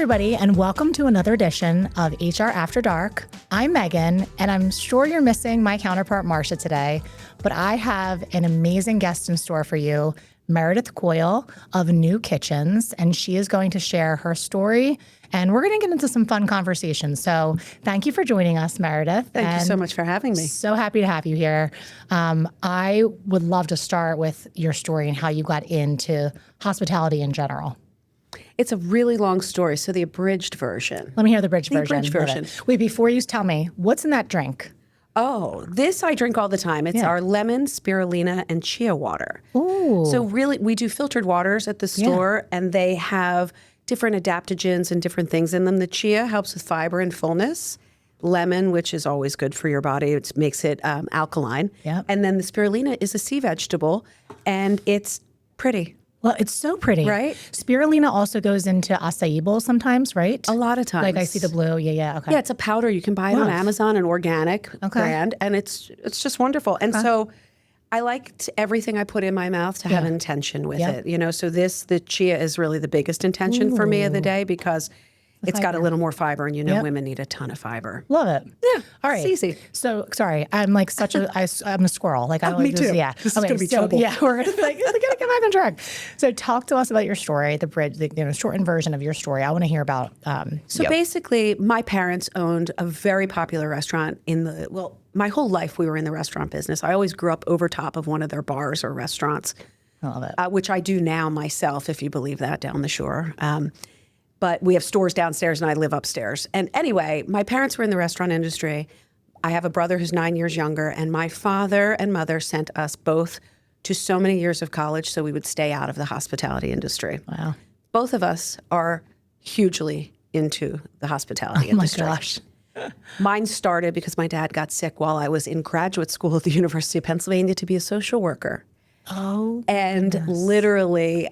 everybody, and welcome to another edition of HR After Dark. I'm Megan, and I'm sure you're missing my counterpart, Marcia, today, but I have an amazing guest in store for you, Meridith Coyle of ANEU Kitchens, and she is going to share her story, and we're going to get into some fun conversations. So thank you for joining us, Meridith. Thank you so much for having me. So happy to have you here. I would love to start with your story and how you got into hospitality in general. It's a really long story, so the abridged version. Let me hear the abridged version. The abridged version. Wait, before you tell me, what's in that drink? Oh, this I drink all the time. It's our lemon, spirulina, and chia water. Ooh. So really, we do filtered waters at the store, and they have different adaptogens and different things in them. The chia helps with fiber and fullness. Lemon, which is always good for your body, it makes it alkaline. Yep. And then the spirulina is a sea vegetable, and it's pretty. Well, it's so pretty. Right? Spirulina also goes into acai bowls sometimes, right? A lot of times. Like I see the blue. Yeah, okay. Yeah, it's a powder. You can buy it on Amazon, an organic brand, and it's just wonderful. And so I liked everything I put in my mouth to have intention with it. You know, so the chia is really the biggest intention for me of the day because it's got a little more fiber, and women need a ton of fiber. Love it. Yeah. All right. It's easy. So, sorry, I'm like I'm a squirrel. Like, I me too. Yeah. This is going to be trouble. Yeah, we're going to get back on track. So talk to us about your story, the shortened version of your story. I want to hear about basically, my parents owned a very popular restaurant my whole life we were in the restaurant business. I always grew up over top of one of their bars or restaurants. I love it. Which I do now myself, if you believe that, down the shore. But we have stores downstairs and I live upstairs. And anyway, my parents were in the restaurant industry. I have a brother who's 9 years younger, and my father and mother sent us both to so many years of college so we would stay out of the hospitality industry. Wow. Both of us are hugely into the hospitality industry. Oh my gosh. Mine started because my dad got sick while I was in graduate school at the University of Pennsylvania to be a social worker. Oh, and literally,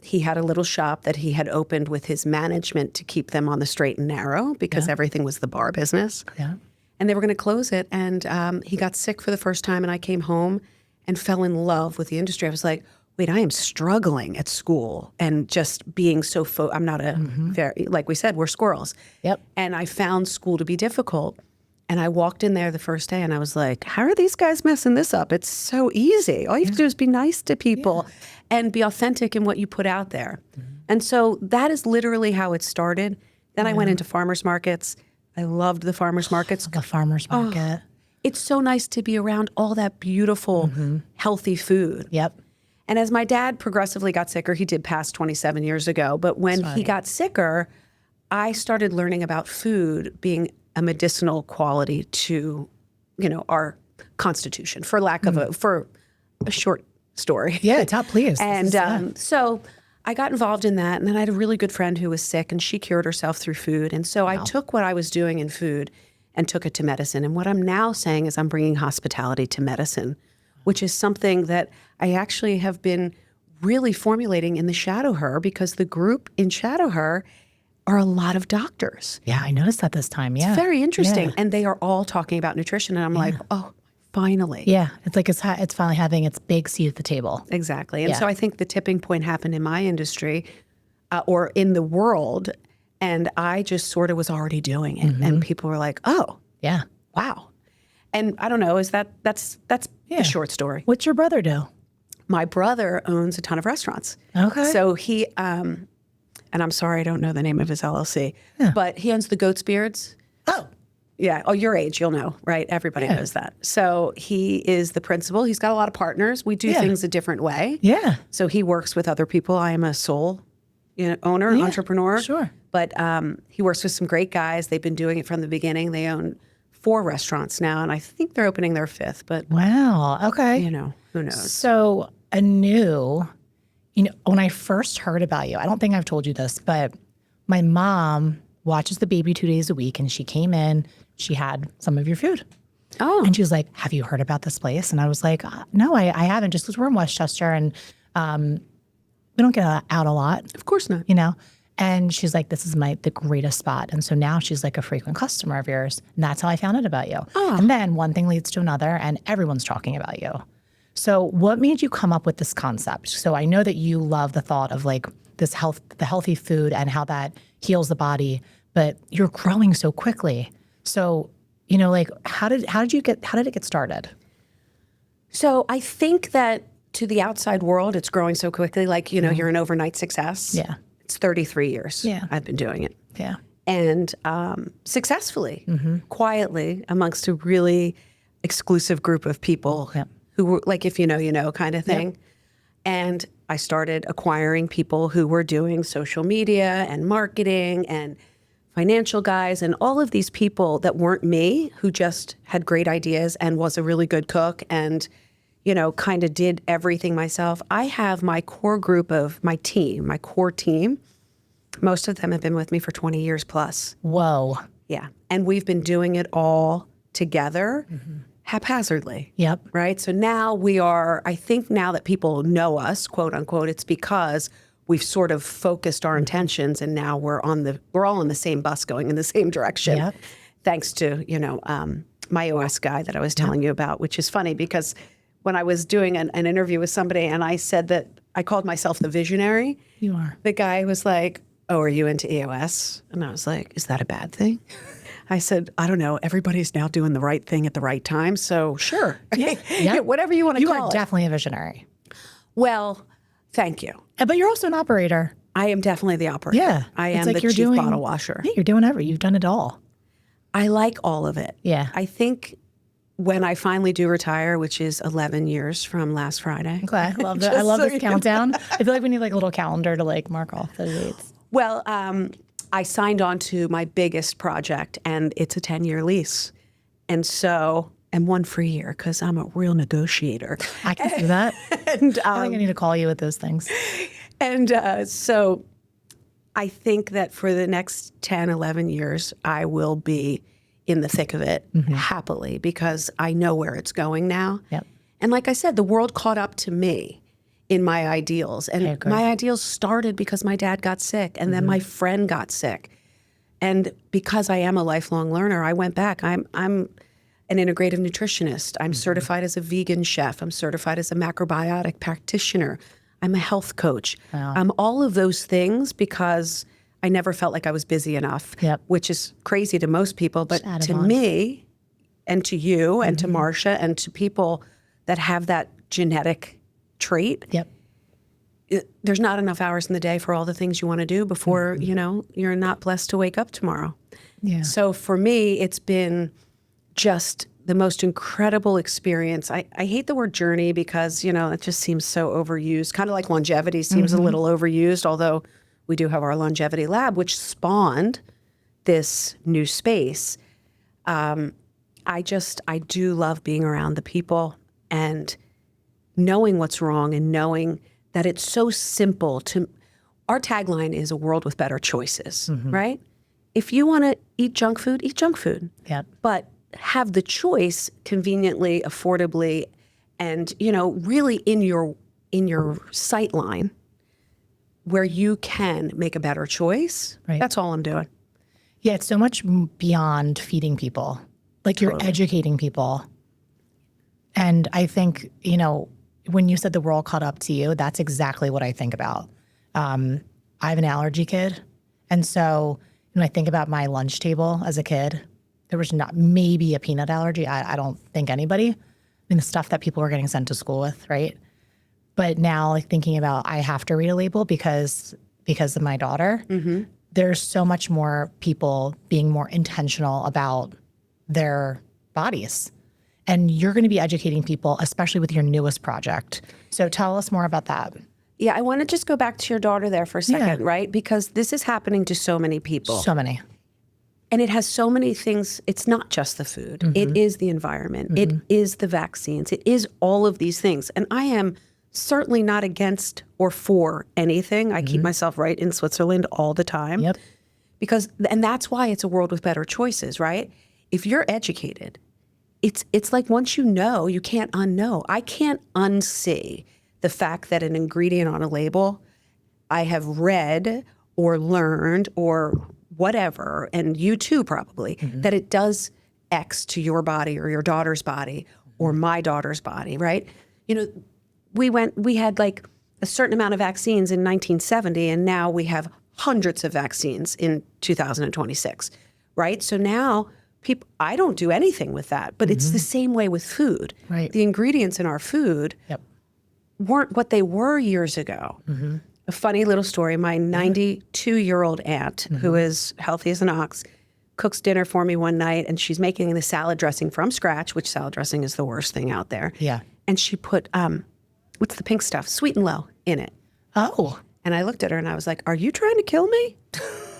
he had a little shop that he had opened with his management to keep them on the straight and narrow because everything was the bar business. Yeah. And they were going to close it. And he got sick for the first time, and I came home and fell in love with the industry. I was like, wait, I am struggling at school and just being so I'm not a very, like we said, we're squirrels. Yep. And I found school to be difficult. And I walked in there the first day and I was like, how are these guys messing this up? It's so easy. All you have to do is be nice to people and be authentic in what you put out there. And so that is literally how it started. Then I went into farmers markets. I loved the farmers markets. The farmers market. It's so nice to be around all that beautiful, healthy food. Yep. And as my dad progressively got sicker, he did pass 27 years ago, but when he got sicker, I started learning about food being a medicinal quality to, our constitution, for lack of for a short story. Yeah, please. And so I got involved in that, and then I had a really good friend who was sick, and she cured herself through food. And so I took what I was doing in food and took it to medicine. And what I'm now saying is I'm bringing hospitality to medicine, which is something that I actually have been really formulating in the Shadow Her, because the group in Shadow Her are a lot of doctors. Yeah, I noticed that this time. Yeah. It's very interesting. Yeah. And they are all talking about nutrition. And I'm like, oh, finally. Yeah, it's like it's finally having its big seat at the table. Exactly. And so I think the tipping point happened in my industry or in the world. And I just sort of was already doing it. And people were like, oh, yeah, wow. And I don't know, that's the short story. What's your brother do? My brother owns a ton of restaurants. Okay. So he, and I'm sorry, I don't know the name of his LLC, but he owns the Goat's Beards. Oh. Yeah. Oh, your age, you'll know, right? Everybody knows that. So he is the principal. He's got a lot of partners. We do things a different way. Yeah. So he works with other people. I am a sole owner, entrepreneur. Sure. But he works with some great guys. They've been doing it from the beginning. They own 4 restaurants now, and I think they're opening their 5th. But wow. Okay. Who knows? So ANEU, when I first heard about you, I don't think I've told you this, but my mom watches the baby 2 days a week, and she came in, she had some of your food. Oh. And she was like, have you heard about this place? And I was like, no, I haven't, just because we're in Westchester and we don't get out a lot. Of course not. And she's like, this is the greatest spot. And so now she's like a frequent customer of yours. And that's how I found out about you. Oh. And then one thing leads to another, and everyone's talking about you. So what made you come up with this concept? So I know that you love the thought of like the healthy food and how that heals the body, but you're growing so quickly. So, like how did it get started? So I think that to the outside world, it's growing so quickly. Like, you're an overnight success. Yeah. It's 33 years. Yeah. I've been doing it. Yeah. And successfully, quietly, amongst a really exclusive group of people who were like, if you know kind of thing. Yep. And I started acquiring people who were doing social media and marketing and financial guys and all of these people that weren't me, who just had great ideas and was a really good cook and, kind of did everything myself. I have my core group of my team, my core team. Most of them have been with me for 20 years plus. Whoa. Yeah. And we've been doing it all together haphazardly. Yep. Right? So now I think now that people know us, quote unquote, it's because we've sort of focused our intentions and now we're all on the same bus going in the same direction. Yep. Thanks to, my OS guy that I was telling you about, which is funny because when I was doing an interview with somebody and I said that I called myself the visionary. You are. The guy was like, "Oh, are you into EOS?" And I was like, "Is that a bad thing?" I said, "I don't know. Everybody's now doing the right thing at the right time. So sure. Yeah. Whatever you want to call it." You are definitely a visionary. Well, thank you. But you're also an operator. I am definitely the operator. Yeah. I am the chief bottle washer. Yeah, you're doing everything. You've done it all. I like all of it. Yeah. I think when I finally do retire, which is 11 years from last Friday. Okay. I love that. I love this countdown. I feel like we need like a little calendar to mark off the dates. Well, I signed on to my biggest project, and it's a 10-year lease. And so, and one free year, because I'm a real negotiator. I can see that. And I think I need to call you with those things. And so I think that for the next 10, 11 years, I will be in the thick of it happily because I know where it's going now. Yep. And like I said, the world caught up to me in my ideals. And my ideals started because my dad got sick and then my friend got sick. And because I am a lifelong learner, I went back. I'm an integrative nutritionist. I'm certified as a vegan chef. I'm certified as a macrobiotic practitioner. I'm a health coach. Wow. I'm all of those things because I never felt like I was busy enough, which is crazy to most people. But to me and to you and to Marcia and to people that have that genetic trait, there's not enough hours in the day for all the things you want to do before, you're not blessed to wake up tomorrow. Yeah. So for me, it's been just the most incredible experience. I hate the word journey because, it just seems so overused. Kind of like longevity seems a little overused, although we do have our longevity lab, which spawned this new space. I do love being around the people and knowing what's wrong and knowing that it's so simple to, our tagline is a world with better choices, right? If you want to eat junk food, eat junk food. Yep. But have the choice conveniently, affordably, and, really in your sight line where you can make a better choice. Right. That's all I'm doing. Yeah, it's so much beyond feeding people. Like you're educating people. And I think, when you said the world caught up to you, that's exactly what I think about. I have an allergy kid. And so when I think about my lunch table as a kid, there was not maybe a peanut allergy. I don't think anybody. I mean, the stuff that people were getting sent to school with, right? But now thinking about I have to read a label because of my daughter, there's so much more people being more intentional about their bodies. And you're going to be educating people, especially with your newest project. So tell us more about that. Yeah, I want to just go back to your daughter there for a second, right? Because this is happening to so many people. So many. And it has so many things. It's not just the food. It is the environment. It is the vaccines. It is all of these things. And I am certainly not against or for anything. I keep myself right in Switzerland all the time. Yep. And that's why it's a world with better choices, right? If you're educated, it's like once you know, you can't unknow. I can't unsee the fact that an ingredient on a label I have read or learned or whatever, and you too probably, that it does X to your body or your daughter's body or my daughter's body, right? We had like a certain amount of vaccines in 1970, and now we have hundreds of vaccines in 2026, right? So now I don't do anything with that, but it's the same way with food. Right. The ingredients in our food Yep. weren't what they were years ago. A funny little story, my 92-year-old aunt, who is healthy as an ox, cooks dinner for me one night, and she's making the salad dressing from scratch, which salad dressing is the worst thing out there. Yeah. And she put, what's the pink stuff? Sweet and low in it. Oh. And I looked at her and I was like, are you trying to kill me?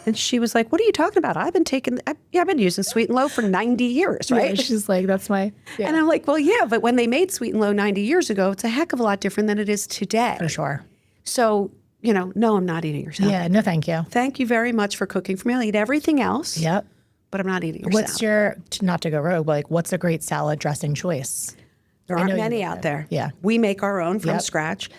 And she was like, what are you talking about? I've been using Sweet and Low for 90 years, right? Yeah, she's like, that's my... Yeah. And I'm like, well, yeah, but when they made Sweet and Low 90 years ago, it's a heck of a lot different than it is today. For sure. So, no, I'm not eating your salad. Yeah, no thank you. Thank you very much for cooking for me. I'll eat everything else. Yep. But I'm not eating your What's salad. your, not to go rogue, but like, what's a great salad dressing choice? There aren't many out there. Yeah. We make our own from scratch.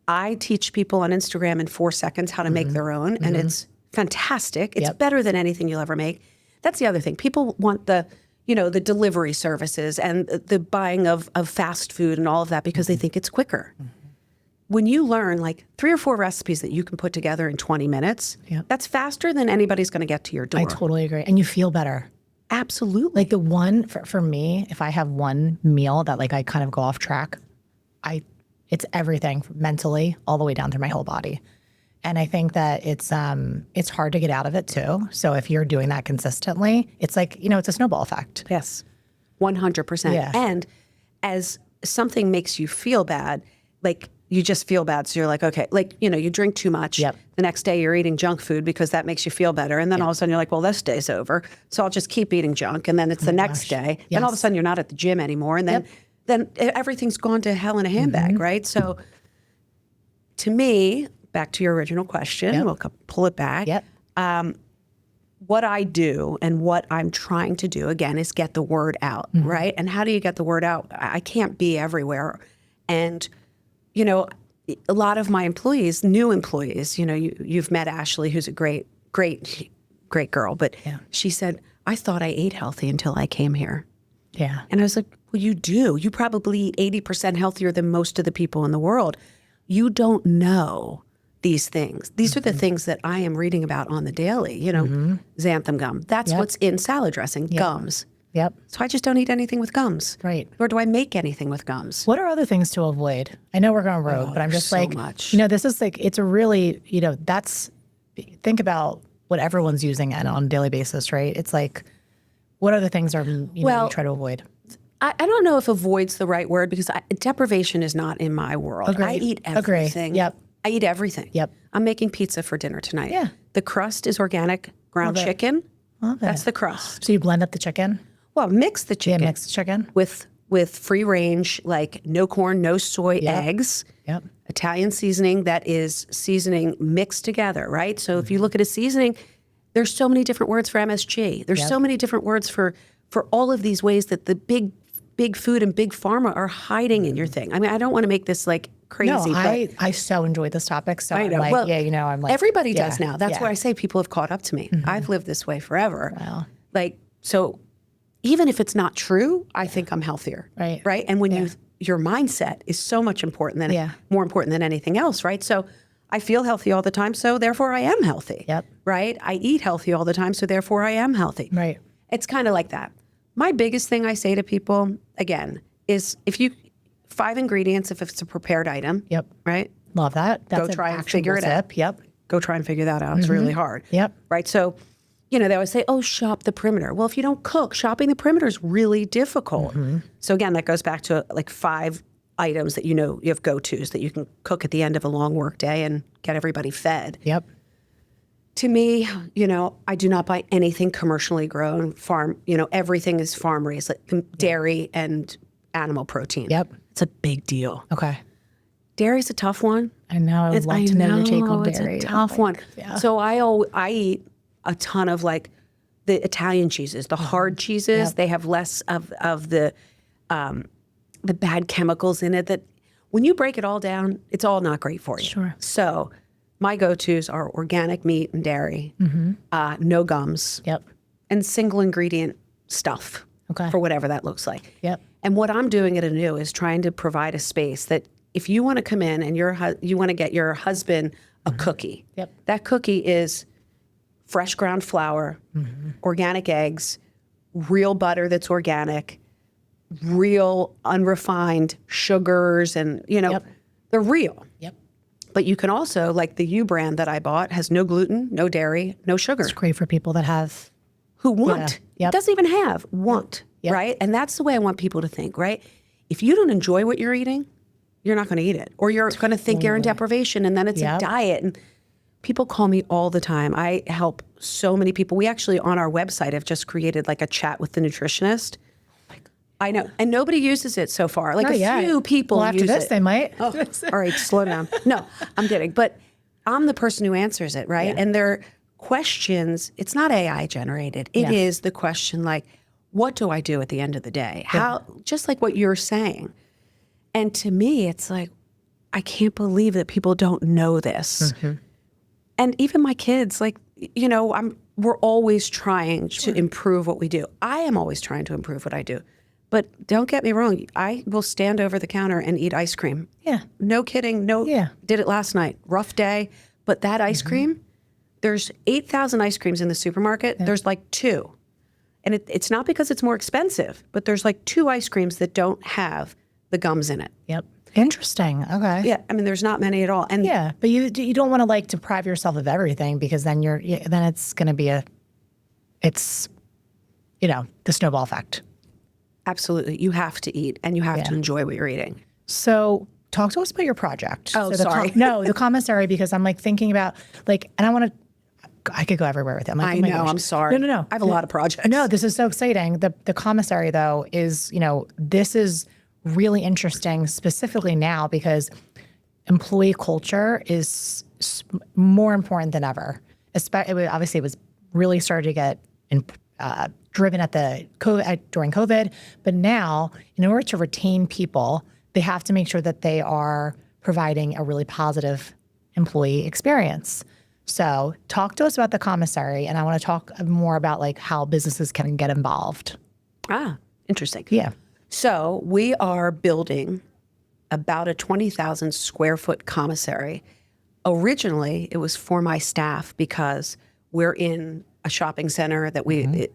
I teach people on Instagram in 4 seconds how to make their own, and it's fantastic. It's better than anything you'll ever make. That's the other thing. People want the delivery services and the buying of fast food and all of that because they think it's quicker. When you learn like 3 or 4 recipes that you can put together in 20 minutes, that's faster than anybody's going to get to your door. I totally agree. And you feel better. Absolutely. Like the one, for me, if I have one meal that like I kind of go off track, it's everything mentally all the way down through my whole body. And I think that it's hard to get out of it too. So if you're doing that consistently, it's like, it's a snowball effect. Yes, 100%. Yeah. And as something makes you feel bad, like you just feel bad. So you're like, okay, like, you drink too much. Yep. The next day you're eating junk food because that makes you feel better. And then all of a sudden you're like, well, this day's over. So I'll just keep eating junk. And then it's the next day. Then all of a sudden you're not at the gym anymore. And then everything's gone to hell in a handbag, right? So to me, back to your original question, we'll pull it back. What I do and what I'm trying to do, again, is get the word out, right? And how do you get the word out? I can't be everywhere. And, a lot of my employees, new employees, you've met Ashley, who's a great girl, but she said, I thought I ate healthy until I came here. Yeah. And I was like, well, you do. You probably eat 80% healthier than most of the people in the world. You don't know these things. These are the things that I am reading about on the daily, xanthan gum. That's what's in salad dressing, gums. Yep. So I just don't eat anything with gums. Right. Nor do I make anything with gums. What are other things to avoid? I know we're going rogue, but I'm just so like, much. this is like, it's a really, think about what everyone's using on a daily basis, right? It's like, what other things are, you try to avoid? I don't know if avoid's the right word because deprivation is not in my world. Agreed. I eat everything. Yep. I eat everything. Yep. I'm making pizza for dinner tonight. Yeah. The crust is organic ground chicken. Love it. That's the crust. So you blend up the chicken? Well, mix the chicken. Yeah, mix the chicken. With free range, like no corn, no soy, eggs. Yep. Italian seasoning that is seasoning mixed together, right? So if you look at a seasoning, there's so many different words for MSG. There's so many different words for all of these ways that the big food and big pharma are hiding in your thing. I mean, I don't want to make this like crazy. No, but I so enjoyed this topic. So I know. I'm like, Well, I'm like. everybody does now. That's why I say people have caught up to me. I've lived this way forever. Wow. Like, so even if it's not true, I think I'm healthier. Right. Right. And when your mindset is so much important than more important than anything else. Right. So I feel healthy all the time. So therefore I am healthy. Yep. Right. I eat healthy all the time. So therefore I am healthy. Right. It's kind of like that. My biggest thing I say to people, again, is 5 ingredients if it's a prepared item. Yep. Right. Love that. That's Go try and figure it out. Yep. Go try and figure that out. It's really hard. Yep. Right. So, they always say, oh, shop the perimeter. Well, if you don't cook, shopping the perimeter is really difficult. So again, that goes back to like 5 items that you have go-tos that you can cook at the end of a long work day and get everybody fed. Yep. To me, I do not buy anything commercially grown, farm, everything is farm raised, like dairy and animal protein. Yep. It's a big deal. Okay. Dairy's a tough one. I know. I would love to know your take on dairy. It's a tough one. Yeah. So I eat a ton of like the Italian cheeses, the hard cheeses. They have less of the bad chemicals in it that when you break it all down, it's all not great for you. Sure. So my go-tos are organic meat and dairy, no gums, Yep. and single ingredient stuff Okay. for whatever that looks like. Yep. And what I'm doing at ANEU is trying to provide a space that if you want to come in and you want to get your husband a cookie, that cookie is fresh ground flour, organic eggs, real butter that's organic, real unrefined sugars, and they're real. But you can also, like the U brand that I bought, has no gluten, no dairy, no sugar. It's great for people that have who want. It doesn't even have want, right? And that's the way I want people to think, right? If you don't enjoy what you're eating, you're not going to eat it, or you're going to think you're in deprivation, and then it's a diet. And people call me all the time. I help so many people. We actually, on our website, have just created like a chat with the nutritionist. I know. And nobody uses it so far. Like few people use it. After this, they might. Oh, all right, slow down. No, I'm kidding. But I'm the person who answers it, right? And their questions, it's not AI generated. It is the question like, what do I do at the end of the day? How, just like what you're saying. And to me, it's like, I can't believe that people don't know this. And even my kids, like, we're always trying to improve what we do. I am always trying to improve what I do. But don't get me wrong, I will stand over the counter and eat ice cream. No kidding. Did it last night. Rough day. But that ice cream, there's 8,000 ice creams in the supermarket. There's like 2. And it's not because it's more expensive, but there's like 2 ice creams that don't have the gums in it. Interesting. Okay. Yeah. I mean, there's not many at all. And but you don't want to like deprive yourself of everything, because then then it's going to be the snowball effect. Absolutely. You have to eat, and you have to enjoy what you're eating. So talk to us about your project. Oh, sorry. The commissary, because I'm like thinking about and I could go everywhere with it. I know. I'm sorry. No. I have a lot of projects. No, this is so exciting. The commissary, though, is, this is really interesting specifically now because employee culture is more important than ever. Obviously, it was really started to get driven during COVID, but now, in order to retain people, they have to make sure that they are providing a really positive employee experience. So talk to us about the commissary, and I want to talk more about like how businesses can get involved. Interesting. Yeah. So we are building about a 20,000 square foot commissary. Originally, it was for my staff because we're in a shopping center that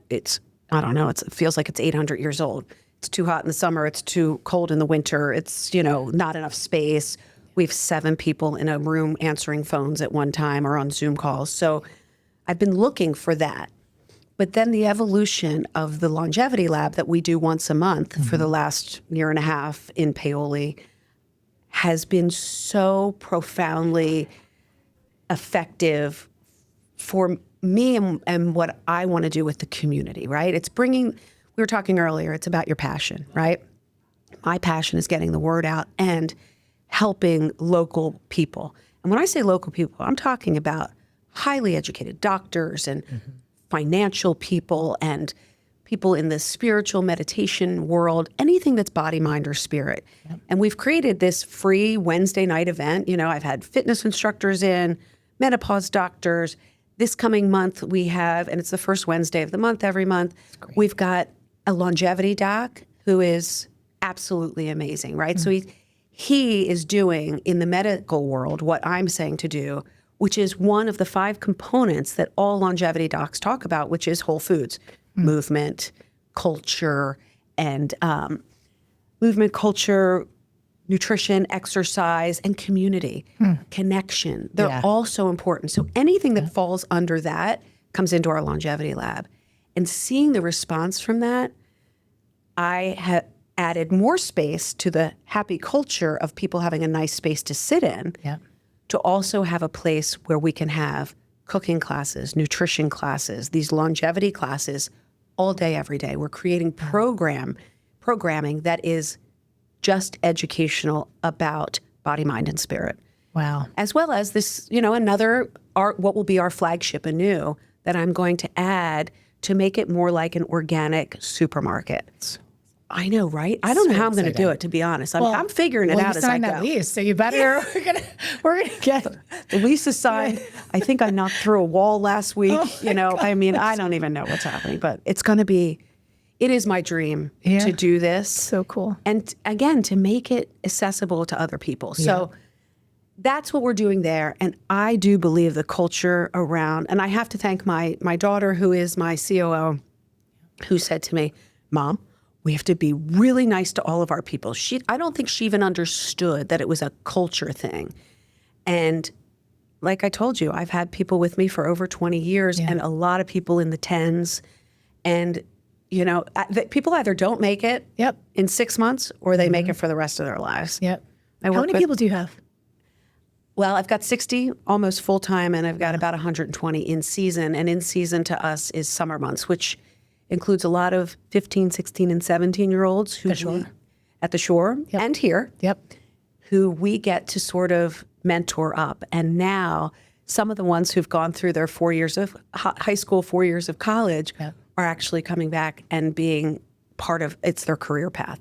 it's I don't know, it feels like it's 800 years old. It's too hot in the summer. It's too cold in the winter. It's, not enough space. We have 7 people in a room answering phones at one time or on Zoom calls. So I've been looking for that. But then the evolution of the longevity lab that we do once a month for the last year and a half in Paoli has been so profoundly effective for me and what I want to do with the community, right? It's we were talking earlier, it's about your passion, right? My passion is getting the word out and helping local people. And when I say local people, I'm talking about highly educated doctors and financial people and people in the spiritual meditation world, anything that's body, mind, or spirit. And we've created this free Wednesday night event. I've had fitness instructors in, menopause doctors. This coming month we have, and it's the first Wednesday of the month every month, we've got a longevity doc who is absolutely amazing, right? So he is doing in the medical world what I'm saying to do, which is one of the 5 components that all longevity docs talk about, which is whole foods, movement, culture, and nutrition, exercise, and community, connection. They're all so important. So anything that falls under that comes into our longevity lab. And seeing the response from that, I have added more space to the happy culture of people having a nice space to sit in, to also have a place where we can have cooking classes, nutrition classes, these longevity classes all day, every day. We're creating programming that is just educational about body, mind, and spirit. Wow. As well as this, what will be our flagship ANEU that I'm going to add to make it more like an organic supermarket. I know, right? I don't know how I'm going to do it, to be honest. I'm figuring it out as I go. You signed that lease, so you better. We're gonna get the lease is signed. I think I knocked through a wall last week. I don't even know what's happening, but it's going to be it is my dream to do this. So cool. And again, to make it accessible to other people. So that's what we're doing there. And I do believe the culture around, and I have to thank my daughter, who is my COO, who said to me, Mom, we have to be really nice to all of our people. I don't think she even understood that it was a culture thing. And like I told you, I've had people with me for over 20 years and a lot of people in the tens. And, you know, people either don't make it in 6 months or they make it for the rest of their lives. Yep. How many people do you have? Well, I've got 60 almost full time, and I've got about 120 in season. And in season to us is summer months, which includes a lot of 15, 16, and 17-year-olds who at the shore and here, who we get to sort of mentor up. And now some of the ones who've gone through their 4 years of high school, 4 years of college are actually coming back and being part of it's their career path,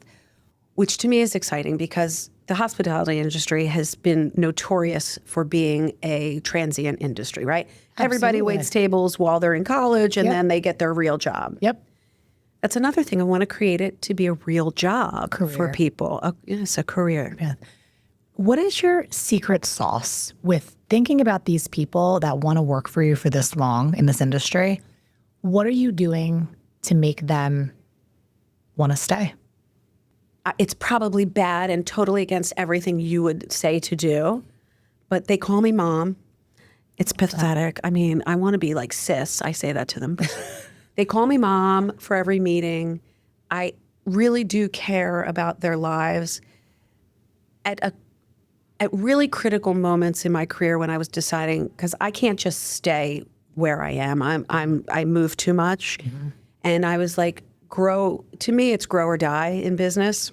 which to me is exciting because the hospitality industry has been notorious for being a transient industry, right? Absolutely. Everybody waits tables while they're in college and then they get their real job. That's another thing. I want to create it to be a real job for people. It's a career. What is your secret sauce with thinking about these people that want to work for you for this long in this industry? What are you doing to make them want to stay? It's probably bad and totally against everything you would say to do, but they call me Mom. It's pathetic. I mean, I want to be like sis. I say that to them. They call me Mom for every meeting. I really do care about their lives. At really critical moments in my career when I was deciding, because I can't just stay where I am. I move too much. And I was like, to me, it's grow or die in business.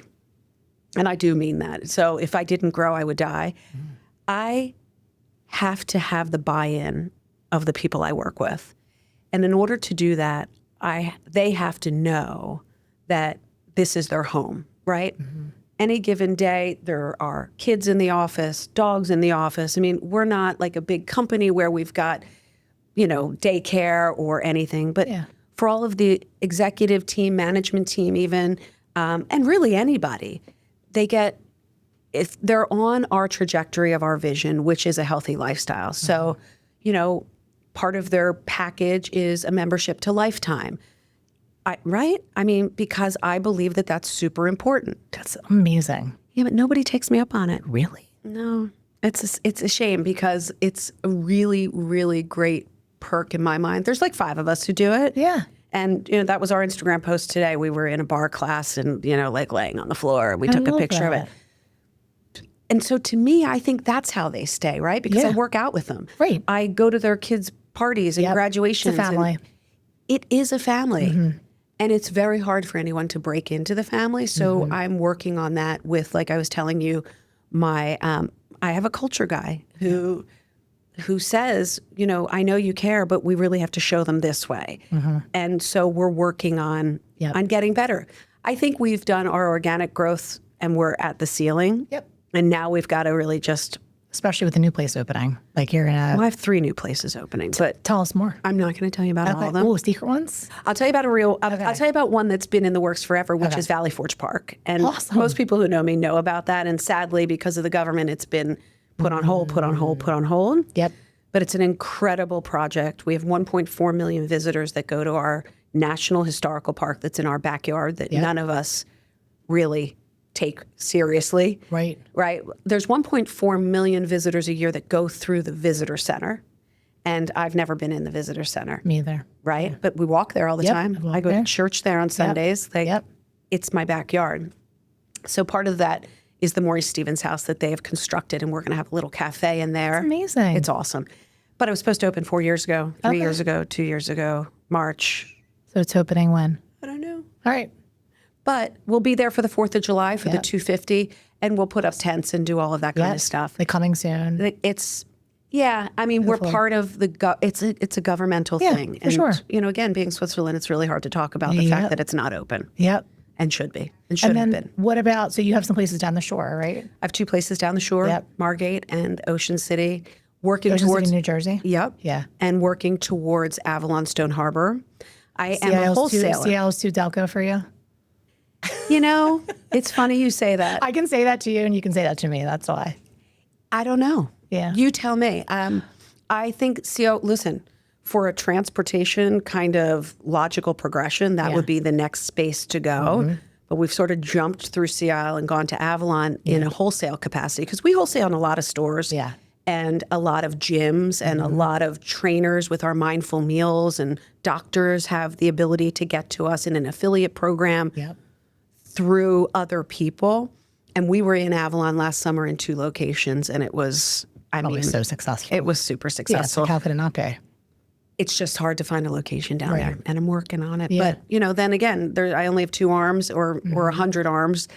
And I do mean that. So if I didn't grow, I would die. I have to have the buy-in of the people I work with. And in order to do that, they have to know that this is their home, right? Any given day, there are kids in the office, dogs in the office. I mean, we're not like a big company where we've got, daycare or anything. But for all of the executive team, management team even, and really anybody, if they're on our trajectory of our vision, which is a healthy lifestyle. So, part of their package is a membership to Lifetime. Right? I mean, because I believe that that's super important. That's amazing. Yeah, but nobody takes me up on it. Really? No. It's a shame because it's a really, really great perk in my mind. There's like 5 of us who do it. Yeah. And, that was our Instagram post today. We were in a bar class and, like laying on the floor. We took a picture of it. And so to me, I think that's how they stay, right? Because I work out with them. Right. I go to their kids' parties and graduations. It's a family. It is a family. And it's very hard for anyone to break into the family. So I'm working on that with, like I was telling you, I have a culture guy who says, I know you care, but we really have to show them this way. And so we're working on getting better. I think we've done our organic growth and we're at the ceiling. And now we've got to really just... Especially with the new place opening. Like you're going to... Well, I have 3 new places opening, but... Tell us more. I'm not going to tell you about all of them. Oh, secret ones? I'll tell you about I'll tell you about one that's been in the works forever, which is Valley Forge Park. And most people who know me know about that. And sadly, because of the government, it's been put on hold, put on hold, put on hold. But it's an incredible project. We have 1.4 million visitors that go to our National Historical Park that's in our backyard that none of us really take seriously. Right. There's 1.4 million visitors a year that go through the visitor center. And I've never been in the visitor center. Me either. Right? Yeah. But we walk there all the time. I go to church there on Sundays. It's my backyard. So part of that is the Maurice Stevens house that they have constructed, and we're going to have a little cafe in there. That's amazing. It's awesome. But it was supposed to open 4 years ago, 3 years ago, 2 years ago, March. So it's opening when? I don't know. All right. But we'll be there for the 4th of July for the 250, and we'll put up tents and do all of that kind of stuff. They're coming soon. I mean, we're part of it's a governmental thing. For sure. Again, being Switzerland, it's really hard to talk about the fact that it's not open. And should be. And should have been. What about, so you have some places down the shore, right? I have 2 places down the shore, Margate and Ocean City. Working Ocean towards City, New Jersey? And working towards Avalon Stone Harbor. I am a wholesaler. CL's too Delco for you? You know, it's funny you say that. I can say that to you and you can say that to me. That's why. I don't know. Yeah. You tell me. I think CO, listen, for a transportation kind of logical progression, that would be the next space to go. But we've sort of jumped through CL and gone to Avalon in a wholesale capacity because we wholesale in a lot of stores and a lot of gyms and a lot of trainers with our mindful meals, and doctors have the ability to get to us in an affiliate program through other people. And we were in Avalon last summer in 2 locations, and it was, I mean, so successful. It was super successful. How could it not be? It's just hard to find a location down there, and I'm working on it. But, you know, then again, I only have 2 arms or 100 arms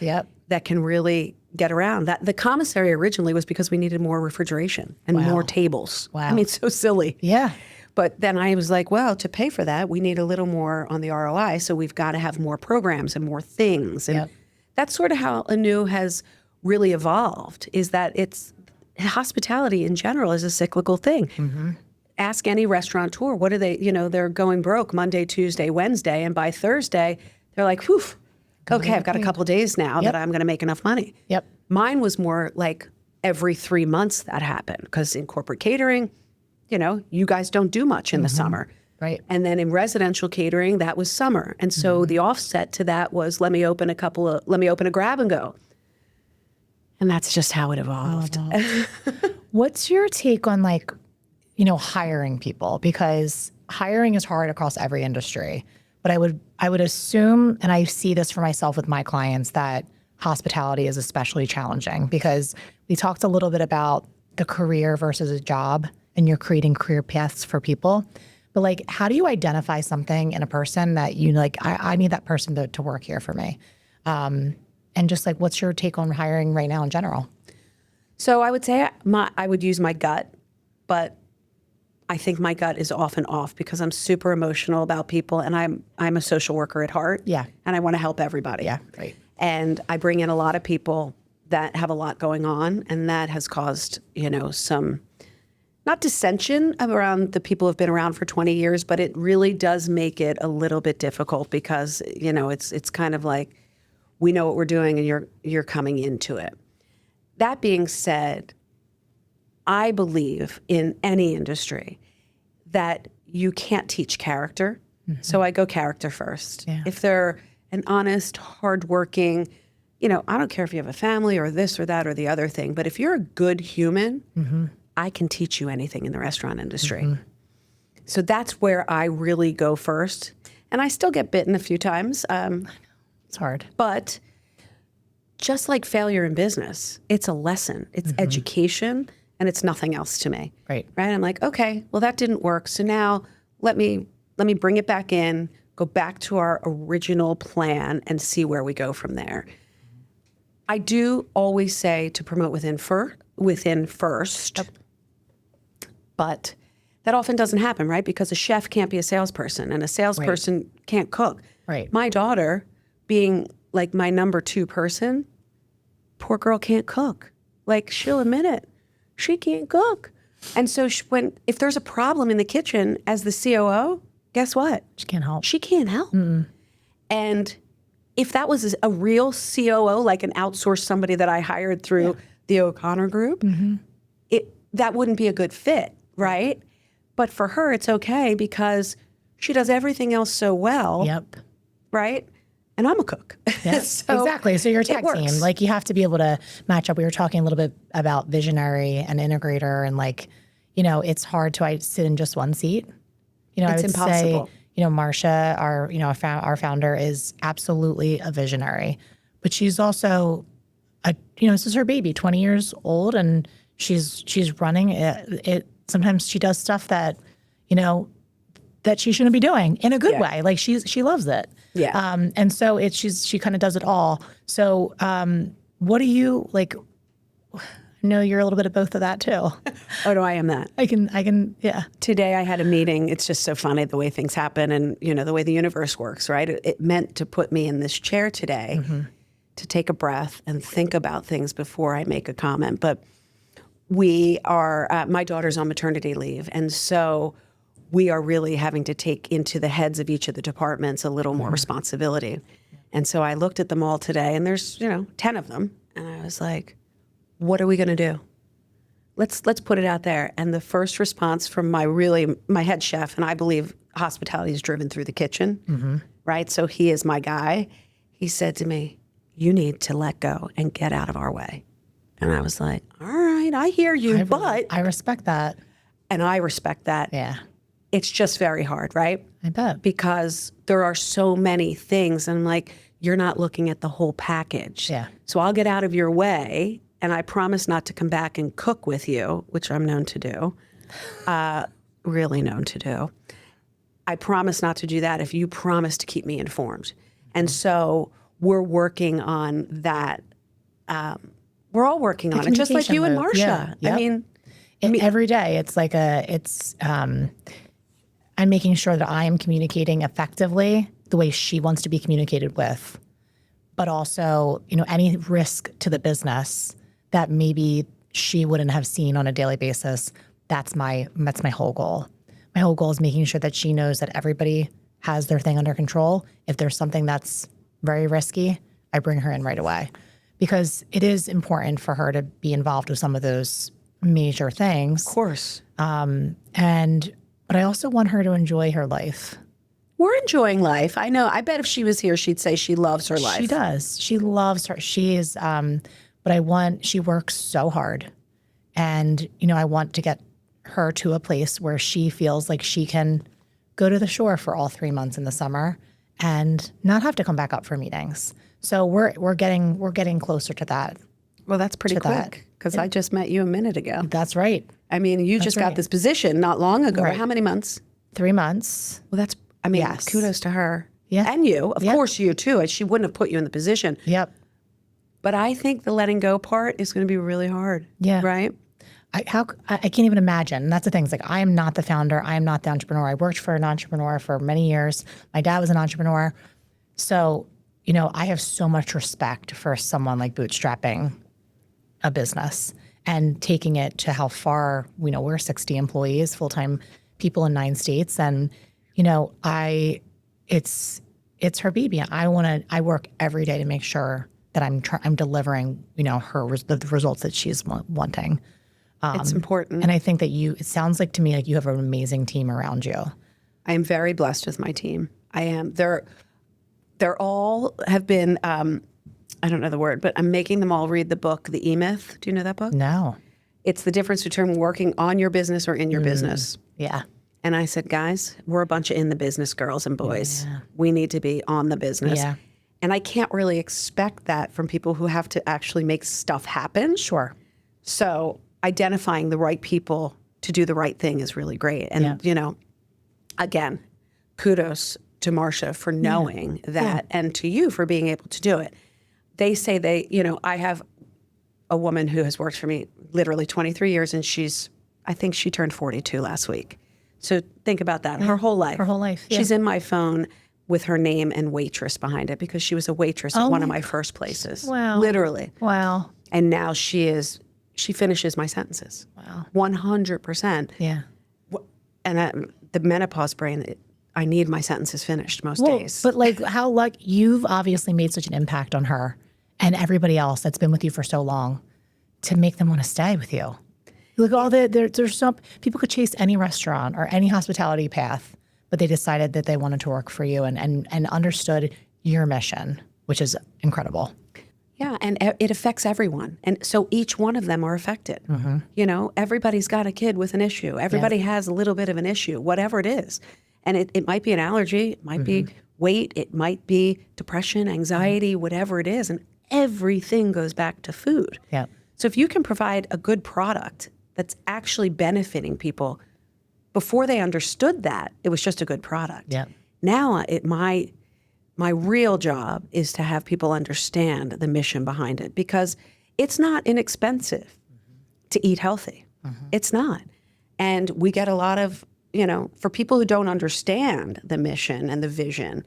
that can really get around. That the commissary originally was because we needed more refrigeration and more tables. I mean, so silly. Yeah. But then I was like, well, to pay for that, we need a little more on the ROI, so we've got to have more programs and more things. And that's sort of how ANEU has really evolved, is that it's hospitality in general is a cyclical thing. Ask any restaurateur, what are they, you know, they're going broke Monday, Tuesday, Wednesday, and by Thursday, they're like, whew, okay, I've got a couple days now that I'm going to make enough money. Mine was more like every 3 months that happened, because in corporate catering, you know, you guys don't do much in the summer. And then in residential catering, that was summer. And so the offset to that was, let me open a grab and go. And that's just how it evolved. What's your take on, like, you know, hiring people? Because hiring is hard across every industry. But I would assume, and I see this for myself with my clients, that hospitality is especially challenging, because we talked a little bit about the career versus a job, and you're creating career paths for people. But, like, how do you identify something in a person that you like, I need that person to work here for me? And just, like, what's your take on hiring right now in general? So I would say I would use my gut, but I think my gut is often off because I'm super emotional about people, and I'm a social worker at heart. And I want to help everybody. And I bring in a lot of people that have a lot going on, and that has caused, you know, some, not dissension around the people who've been around for 20 years, but it really does make it a little bit difficult because, you know, it's kind of like, we know what we're doing and you're coming into it. That being said, I believe in any industry that you can't teach character. So I go character first. If they're an honest, hardworking, you know, I don't care if you have a family or this or that or the other thing, but if you're a good human, I can teach you anything in the restaurant industry. So that's where I really go first. And I still get bitten a few times. It's hard. But just like failure in business, it's a lesson. It's education, and it's nothing else to me. Right? I'm like, okay, well, that didn't work. So now let me bring it back in, go back to our original plan, and see where we go from there. I do always say to promote within first, but that often doesn't happen, right? Because a chef can't be a salesperson, and a salesperson can't cook. My daughter, being like my number 2 person, poor girl can't cook. Like, she'll admit it. She can't cook. And so if there's a problem in the kitchen as the COO, guess what? She can't help. She can't help. And if that was a real COO, like an outsourced somebody that I hired through the O'Connor Group, that wouldn't be a good fit, right? But for her, it's okay because she does everything else so well. Right? And I'm a cook. So exactly. So you're a tech team. Like, you have to be able to match up. We were talking a little bit about visionary and integrator, and, like, you know, it's hard to sit in just one seat. You know, it's I would impossible. say, you know, Marcia, our founder, is absolutely a visionary, but she's also this is her baby, 20 years old, and she's running it. Sometimes she does stuff that, you know, that she shouldn't be doing in a good way. Like, she loves it. And so she kind of does it all. So what do you, like, I know you're a little bit of both of that too. Oh, no, I am that. I can, yeah. Today I had a meeting. It's just so funny the way things happen and, you know, the way the universe works, right? It meant to put me in this chair today to take a breath and think about things before I make a comment. But we are, my daughter's on maternity leave. And so we are really having to take into the heads of each of the departments a little more responsibility. And so I looked at them all today, and there's, 10 of them. And I was like, what are we going to do? Let's put it out there. And the first response from my head chef, and I believe hospitality is driven through the kitchen, right? So he is my guy. He said to me, you need to let go and get out of our way. And I was like, all right, I hear you, but I respect that. And I respect that. Yeah. It's just very hard, right? I bet. Because there are so many things. And I'm like, you're not looking at the whole package. Yeah. So I'll get out of your way, and I promise not to come back and cook with you, which I'm known to do, really known to do. I promise not to do that if you promise to keep me informed. And so we're working on that. We're all working on it, just like you and Marcia. Yeah. Yep. I mean, every day it's like I'm making sure that I am communicating effectively the way she wants to be communicated with, but also, any risk to the business that maybe she wouldn't have seen on a daily basis. That's my whole goal. My whole goal is making sure that she knows that everybody has their thing under control. If there's something that's very risky, I bring her in right away, because it is important for her to be involved with some of those major things. of course. But I also want her to enjoy her life. We're enjoying life. I know. I bet if she was here, she'd say she loves her life. She does. She loves her. She is, but she works so hard. And, I want to get her to a place where she feels like she can go to the shore for all 3 months in the summer and not have to come back up for meetings. So we're getting closer to that. Well, that's pretty quick, because I just met you a minute ago. That's right. I mean, you just got this position not long ago. Right. How many months? 3 months. Well, Yes. kudos to her. Yeah. And you. Of course, you too. She wouldn't have put you in the position. Yep. But I think the letting go part is going to be really hard. Yeah. Right? I can't even imagine. And that's the thing. It's like, I am not the founder. I am not the entrepreneur. I worked for an entrepreneur for many years. My dad was an entrepreneur. So, I have so much respect for someone like bootstrapping a business and taking it to how far, we're 60 employees, full-time people in 9 states. And, it's her baby. I work every day to make sure that I'm delivering, the results that she's wanting. It's important. And I think that it sounds like to me like you have an amazing team around you. I am very blessed with my team. I am. They're all have been, I don't know the word, but I'm making them all read the book, The E-Myth. Do you know that book? No. It's the difference between working on your business or in your business. Yeah. And I said, guys, we're a bunch of in the business girls and boys. Yeah. We need to be on the business. Yeah. And I can't really expect that from people who have to actually make stuff happen. Sure. So identifying the right people to do the right thing is really great. And, again, kudos to Marcia for knowing that, and to you for being able to do it. They say I have a woman who has worked for me literally 23 years, and I think she turned 42 last week. So think about that. Her whole life. Her whole life. Yeah. She's in my phone with her name and waitress behind it, because she was a waitress at one of my first places. Wow. Literally. Wow. And now she finishes my sentences. Wow. 100%. Yeah. And the menopause brain, I need my sentences finished most days. But you've obviously made such an impact on her and everybody else that's been with you for so long to make them want to stay with you. Look, there's some people could chase any restaurant or any hospitality path, but they decided that they wanted to work for you and understood your mission, which is incredible. Yeah, and it affects everyone. And so each one of them are affected. Mm-hmm. Everybody's got a kid with an issue. Everybody has a little bit of an issue, whatever it is. And it might be an allergy, it might be weight, it might be depression, anxiety, whatever it is. And everything goes back to food. Yeah. So if you can provide a good product that's actually benefiting people, before they understood that, it was just a good product. Yeah. Now my real job is to have people understand the mission behind it, because it's not inexpensive to eat healthy. It's not. And we get a lot of, for people who don't understand the mission and the vision,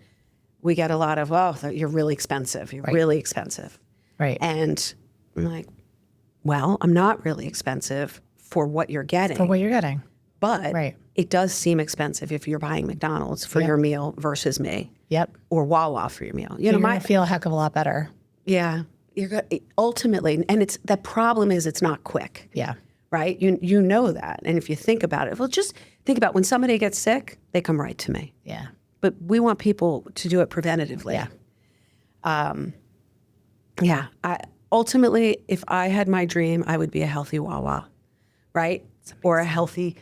we get a lot of, you're really expensive. You're really expensive. Right. And I'm like, well, I'm not really expensive for what you're getting. For what you're getting. But it does seem expensive if you're buying McDonald's for your meal versus me. Yep. Or Wawa for your meal. You're going to feel a heck of a lot better. Yeah. Ultimately, and the problem is it's not quick. Yeah. Right? You know that. And if you think about it, well, just think about when somebody gets sick, they come right to me. Yeah. But we want people to do it preventatively. Yeah. Ultimately, if I had my dream, I would be a healthy Wawa, right? Or a healthy,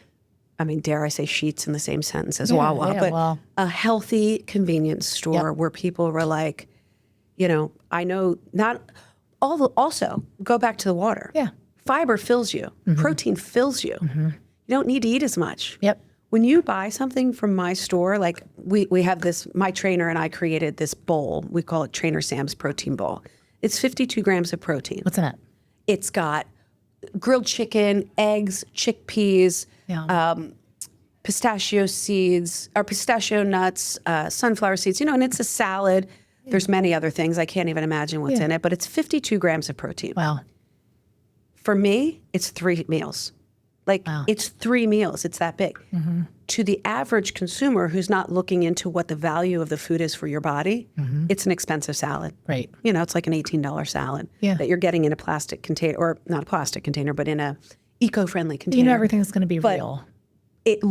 dare I say Sheetz in the same sentence as Wawa, but a healthy convenience store where people were like, I know also go back to the water. Yeah. Fiber fills you. Protein fills you. You don't need to eat as much. Yep. When you buy something from my store, like we have this, my trainer and I created this bowl. We call it Trainer Sam's Protein Bowl. It's 52 grams of protein. What's in it? It's got grilled chicken, eggs, chickpeas, pistachio seeds, or pistachio nuts, sunflower seeds, and it's a salad. There's many other things. I can't even imagine what's in it, but it's 52 grams of protein. Wow. For me, it's 3 meals. It's 3 meals. It's that big. To the average consumer who's not looking into what the value of the food is for your body, it's an expensive salad. Right. It's like an $18 salad that you're getting in a plastic container, or not a plastic container, but in a eco-friendly container. Everything's going to be real. It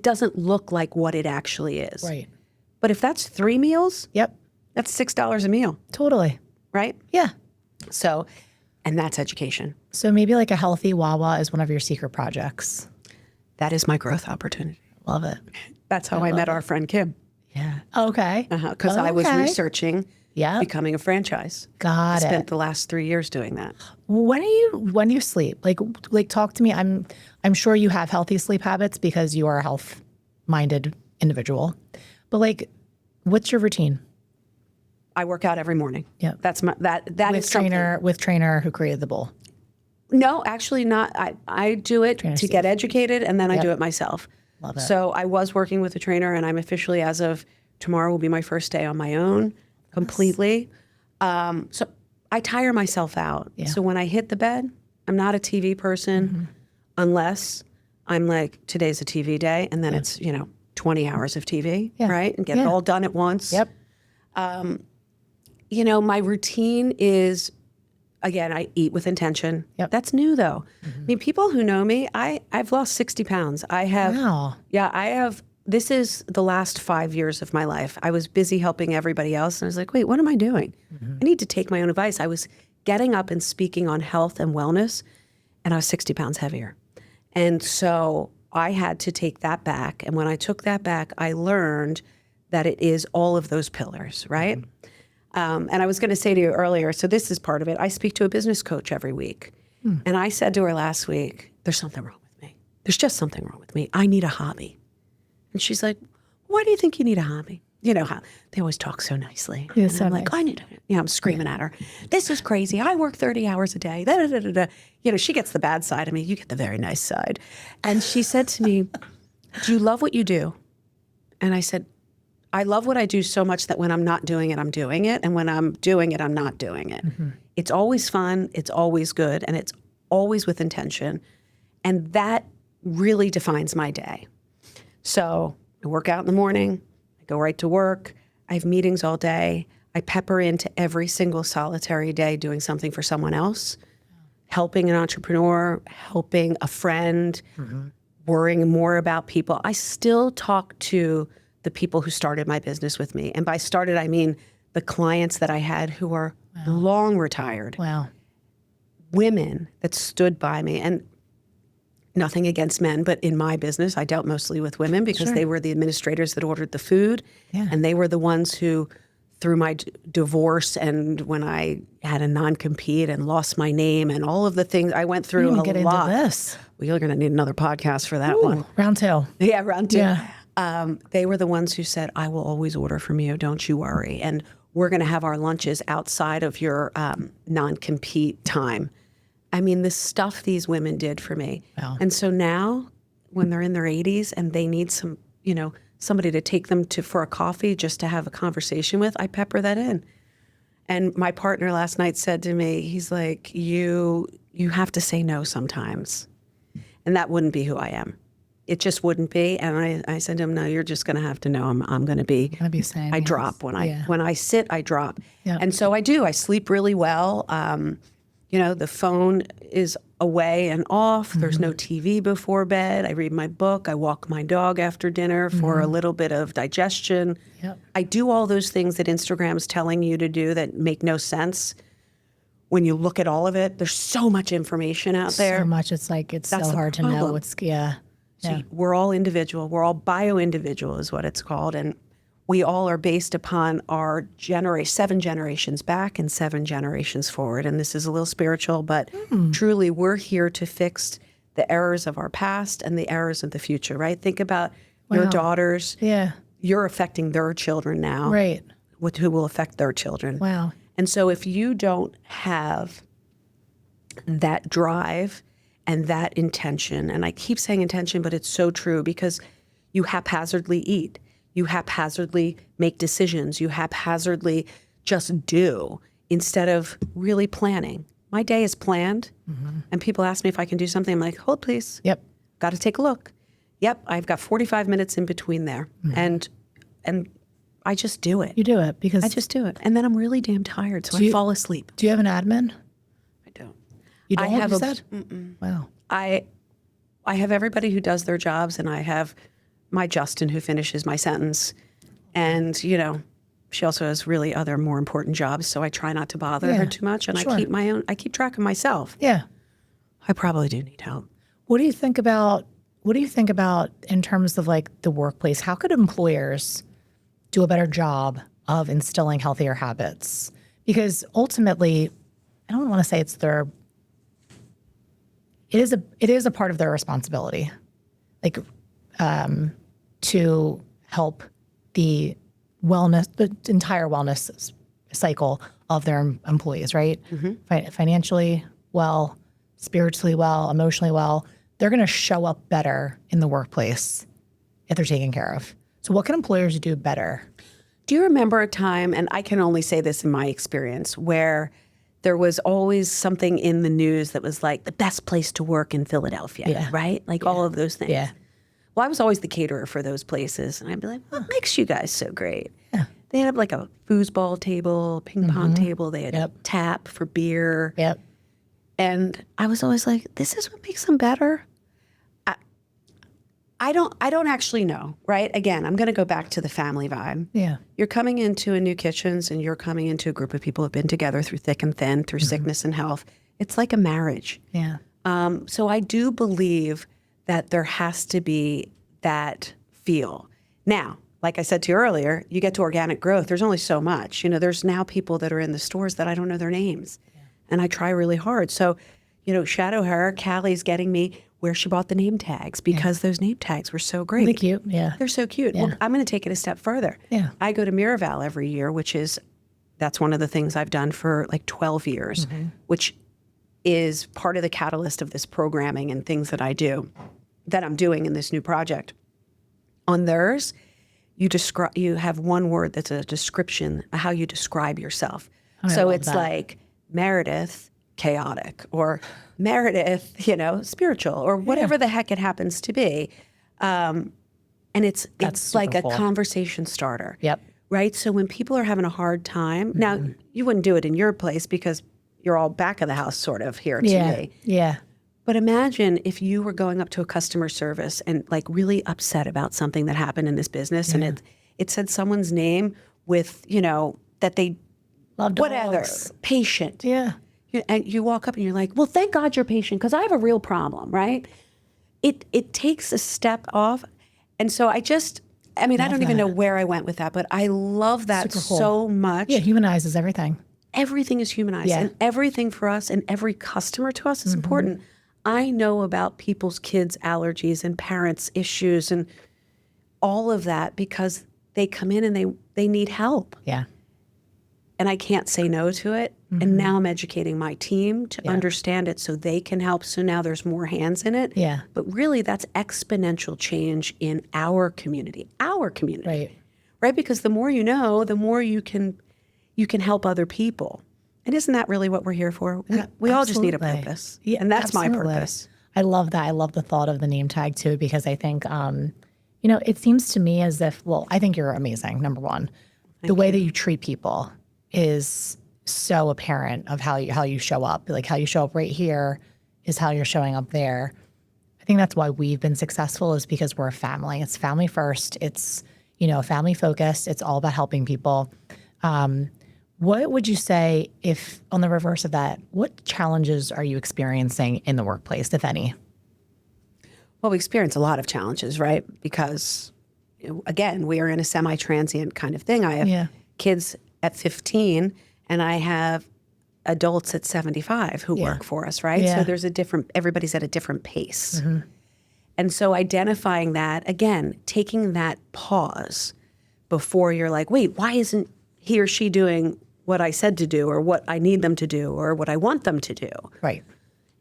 doesn't look like what it actually is. Right. But if that's 3 meals, Yep. that's $6 a meal. Totally. Right? Yeah. So, and that's education. So maybe like a healthy Wawa is one of your secret projects. That is my growth opportunity. Love it. That's how I met our friend Kim. Yeah. Okay. Because I was researching becoming a franchise. Got it. Spent the last 3 years doing that. When do you sleep? Like talk to me. I'm sure you have healthy sleep habits because you are a health-minded individual. But what's your routine? I work out every morning. Yeah. That's my that with is trainer with trainer who created the bowl. No, actually not. I do it to get educated, and then I do it myself. Love it. So I was working with a trainer, and I'm officially, as of tomorrow, will be my first day on my own completely. So I tire myself out. Yeah. So when I hit the bed, I'm not a TV person unless I'm like, today's a TV day, and then it's 20 hours of TV, right, and get it all done at once. Yep. My routine is, again, I eat with intention. Yep. That's new, though. People who know me, I've lost 60 pounds. I have. Wow. Yeah, I have. This is the last 5 years of my life. I was busy helping everybody else, and I was like, wait, what am I doing? I need to take my own advice. I was getting up and speaking on health and wellness, and I was 60 pounds heavier. And so I had to take that back. And when I took that back, I learned that it is all of those pillars, right? And I was going to say to you earlier, so this is part of it. I speak to a business coach every week. And I said to her last week, there's something wrong with me. There's just something wrong with me. I need a hobby. And she's like, why do you think you need a hobby? You know how they always talk so nicely. Yeah, and so I'm like, I need to, I'm screaming at her. This is crazy. I work 30 hours a day. Da, da, da, da. She gets the bad side of me. You get the very nice side. And she said to me, do you love what you do? And I said, I love what I do so much that when I'm not doing it, I'm doing it. And when I'm doing it, I'm not doing it. It's always fun. It's always good. And it's always with intention. And that really defines my day. So I work out in the morning. I go right to work. I have meetings all day. I pepper into every single solitary day doing something for someone else, helping an entrepreneur, helping a friend, worrying more about people. I still talk to the people who started my business with me. And by started, I mean the clients that I had who are long retired. Wow. Women that stood by me. And nothing against men, but in my business, I dealt mostly with women because they were the administrators that ordered the food. And they were the ones who, through my divorce and when I had a non-compete and lost my name and all of the things I went through a get lot. Into this. Well, you're going to need another podcast for that one. Round two. Yeah, round two. Yeah. They were the ones who said, I will always order from you. Don't you worry. And we're going to have our lunches outside of your non-compete time. I mean, the stuff these women did for me. Wow. And so now when they're in their 80s and they need some, somebody to take them for a coffee just to have a conversation with, I pepper that in. And my partner last night said to me, he's like, you have to say no sometimes. And that wouldn't be who I am. it just wouldn't be. And I said to him, no, you're just going to have to know I'm going to be saying, I drop when I sit, I drop. Yeah. And so I do. I sleep really well. The phone is away and off. There's no TV before bed. I read my book. I walk my dog after dinner for a little bit of digestion. Yep. I do all those things that Instagram's telling you to do that make no sense. When you look at all of it, there's so much information out there. So much. It's like, it's so hard to know what's, So we're all individual. We're all bio-individual is what it's called. And we all are based upon our 7 generations back and 7 generations forward. And this is a little spiritual, but truly we're here to fix the errors of our past and the errors of the future, right? Think about your daughters. Yeah. You're affecting their children now. Right. Who will affect their children. Wow. And so if you don't have that drive and that intention, and I keep saying intention, but it's so true because you haphazardly eat. You haphazardly make decisions. You haphazardly just do instead of really planning. My day is planned, and people ask me if I can do something. I'm like, hold please. Yep. Got to take a look. Yep, I've got 45 minutes in between there. And I just do it. You do it because I just do it. And then I'm really damn tired, so I fall asleep. Do you have an admin? I don't. You don't have that? Wow. I have everybody who does their jobs, and I have my Justin who finishes my sentence. And, she also has really other more important jobs, so I try not to bother her too much. And I keep track of myself. Yeah. I probably do need help. What do you think about in terms of like the workplace? How could employers do a better job of instilling healthier habits? Because ultimately, I don't want to say it's it is a part of their responsibility, like to help the entire wellness cycle of their employees, right? Financially well, spiritually well, emotionally well. They're going to show up better in the workplace if they're taken care of. So what can employers do better? Do you remember a time, and I can only say this in my experience, where there was always something in the news that was like the best place to work in Philadelphia, right? Like all of those things. Yeah. Well, I was always the caterer for those places. And I'd be like, what makes you guys so great? Yeah. They had like a foosball table, ping pong table. They had a tap for beer. Yep. And I was always like, this is what makes them better? I don't actually know, right? Again, I'm going to go back to the family vibe. Yeah. You're coming into ANEU Kitchens and you're coming into a group of people who have been together through thick and thin, through sickness and health. It's like a marriage. Yeah. So I do believe that there has to be that feel. Now, like I said to you earlier, you get to organic growth. There's only so much. There's now people that are in the stores that I don't know their names. Yeah. And I try really hard. So, shadow her, Callie's getting me where she bought the name tags because those name tags were so great. They're cute. Yeah. They're so cute. Yeah. Well, I'm going to take it a step further. Yeah. I go to Miraval every year, that's one of the things I've done for like 12 years, which is part of the catalyst of this programming and things that I'm doing in this new project. On theirs, you have one word that's a description of how you describe yourself. So it's like Meridith, chaotic, or Meridith, spiritual, or whatever the heck it happens to be. And it's like a conversation starter. Yep. Right? So when people are having a hard time, now you wouldn't do it in your place because you're all back of the house sort of here today. Yeah. But imagine if you were going up to a customer service and like really upset about something that happened in this business and it said someone's name with, that they love whatever, patient. Yeah. And you walk up and you're like, well, thank God you're patient because I have a real problem, right? It takes a step off. And so I don't even know where I went with that, but I love that so much. Yeah, humanizes everything. Everything is humanized and everything for us and every customer to us is important. I know about people's kids' allergies and parents' issues and all of that because they come in and they need help. Yeah. And I can't say no to it. And now I'm educating my team to understand it so they can help. So now there's more hands in it. Yeah. But really that's exponential change in our community. Right. Right? Because the more you know, the more you can help other people. And isn't that really what we're here for? We all just need a purpose. Yeah, and that's absolutely. my purpose. I love that. I love the thought of the name tag too, because I think, it seems to me as if, well, I think you're amazing, number one. The way that you treat people is so apparent of how you show up. Like how you show up right here is how you're showing up there. I think that's why we've been successful is because we're a family. It's family first. It's, family focused. It's all about helping people. What would you say if, on the reverse of that, what challenges are you experiencing in the workplace, if any? Well, we experience a lot of challenges, right? Because, again, we are in a semi-transient kind of thing. I have kids at 15 and I have adults at 75 who work for us, right? So there's everybody's at a different pace. Mm-hmm. And so identifying that, again, taking that pause before you're like, wait, why isn't he or she doing what I said to do or what I need them to do or what I want them to do? Right.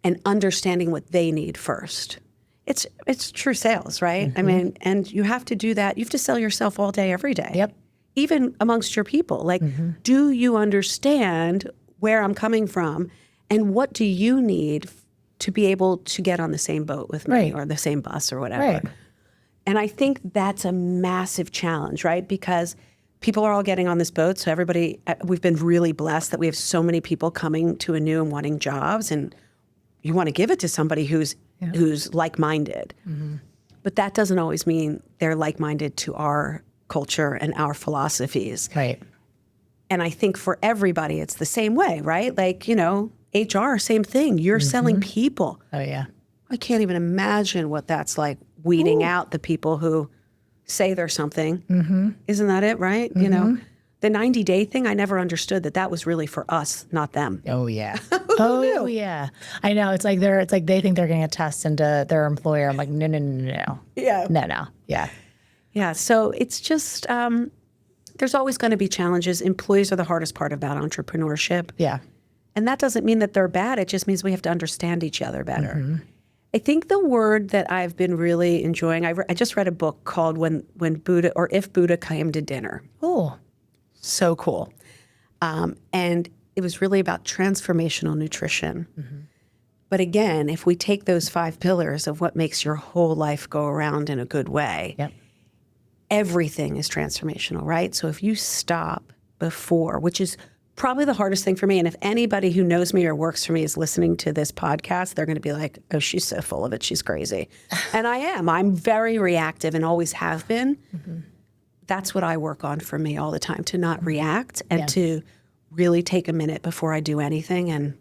And understanding what they need first. It's true sales, right? Mm-hmm. I mean, and you have to do that. You have to sell yourself all day, every day. Yep. Even amongst your people. Like, do you understand where I'm coming from and what do you need to be able to get on the same boat with me or the same bus or whatever? Right. And I think that's a massive challenge, right? Because people are all getting on this boat. So we've been really blessed that we have so many people coming to ANEU and wanting jobs. And you want to give it to somebody who's like-minded. Mm-hmm. But that doesn't always mean they're like-minded to our culture and our philosophies. Right. And I think for everybody, it's the same way, right? Like, HR, same thing. You're selling people. Oh, yeah. I can't even imagine what that's like, weeding out the people who say there's something. Mm-hmm. Isn't that it, right? Mm-hmm. The 90-day thing, I never understood that was really for us, not them. Oh, yeah. Oh, yeah. I know. It's like they think they're getting a test into their employer. I'm like, no. Yeah. No. Yeah. Yeah. So it's just, there's always going to be challenges. Employees are the hardest part about entrepreneurship. Yeah. And that doesn't mean that they're bad. It just means we have to understand each other better. Mm-hmm. I think the word that I've been really enjoying, I just read a book called When Buddha, or If Buddha Came to Dinner. Oh. So cool. And it was really about transformational nutrition. Mm-hmm. But again, if we take those 5 pillars of what makes your whole life go around in a good way, everything is transformational, right? So if you stop before, which is probably the hardest thing for me, and if anybody who knows me or works for me is listening to this podcast, they're going to be like, oh, she's so full of it. She's crazy. And I am. I'm very reactive and always have been. Mm-hmm. That's what I work on for me all the time, to not react and to really take a minute before I do anything. And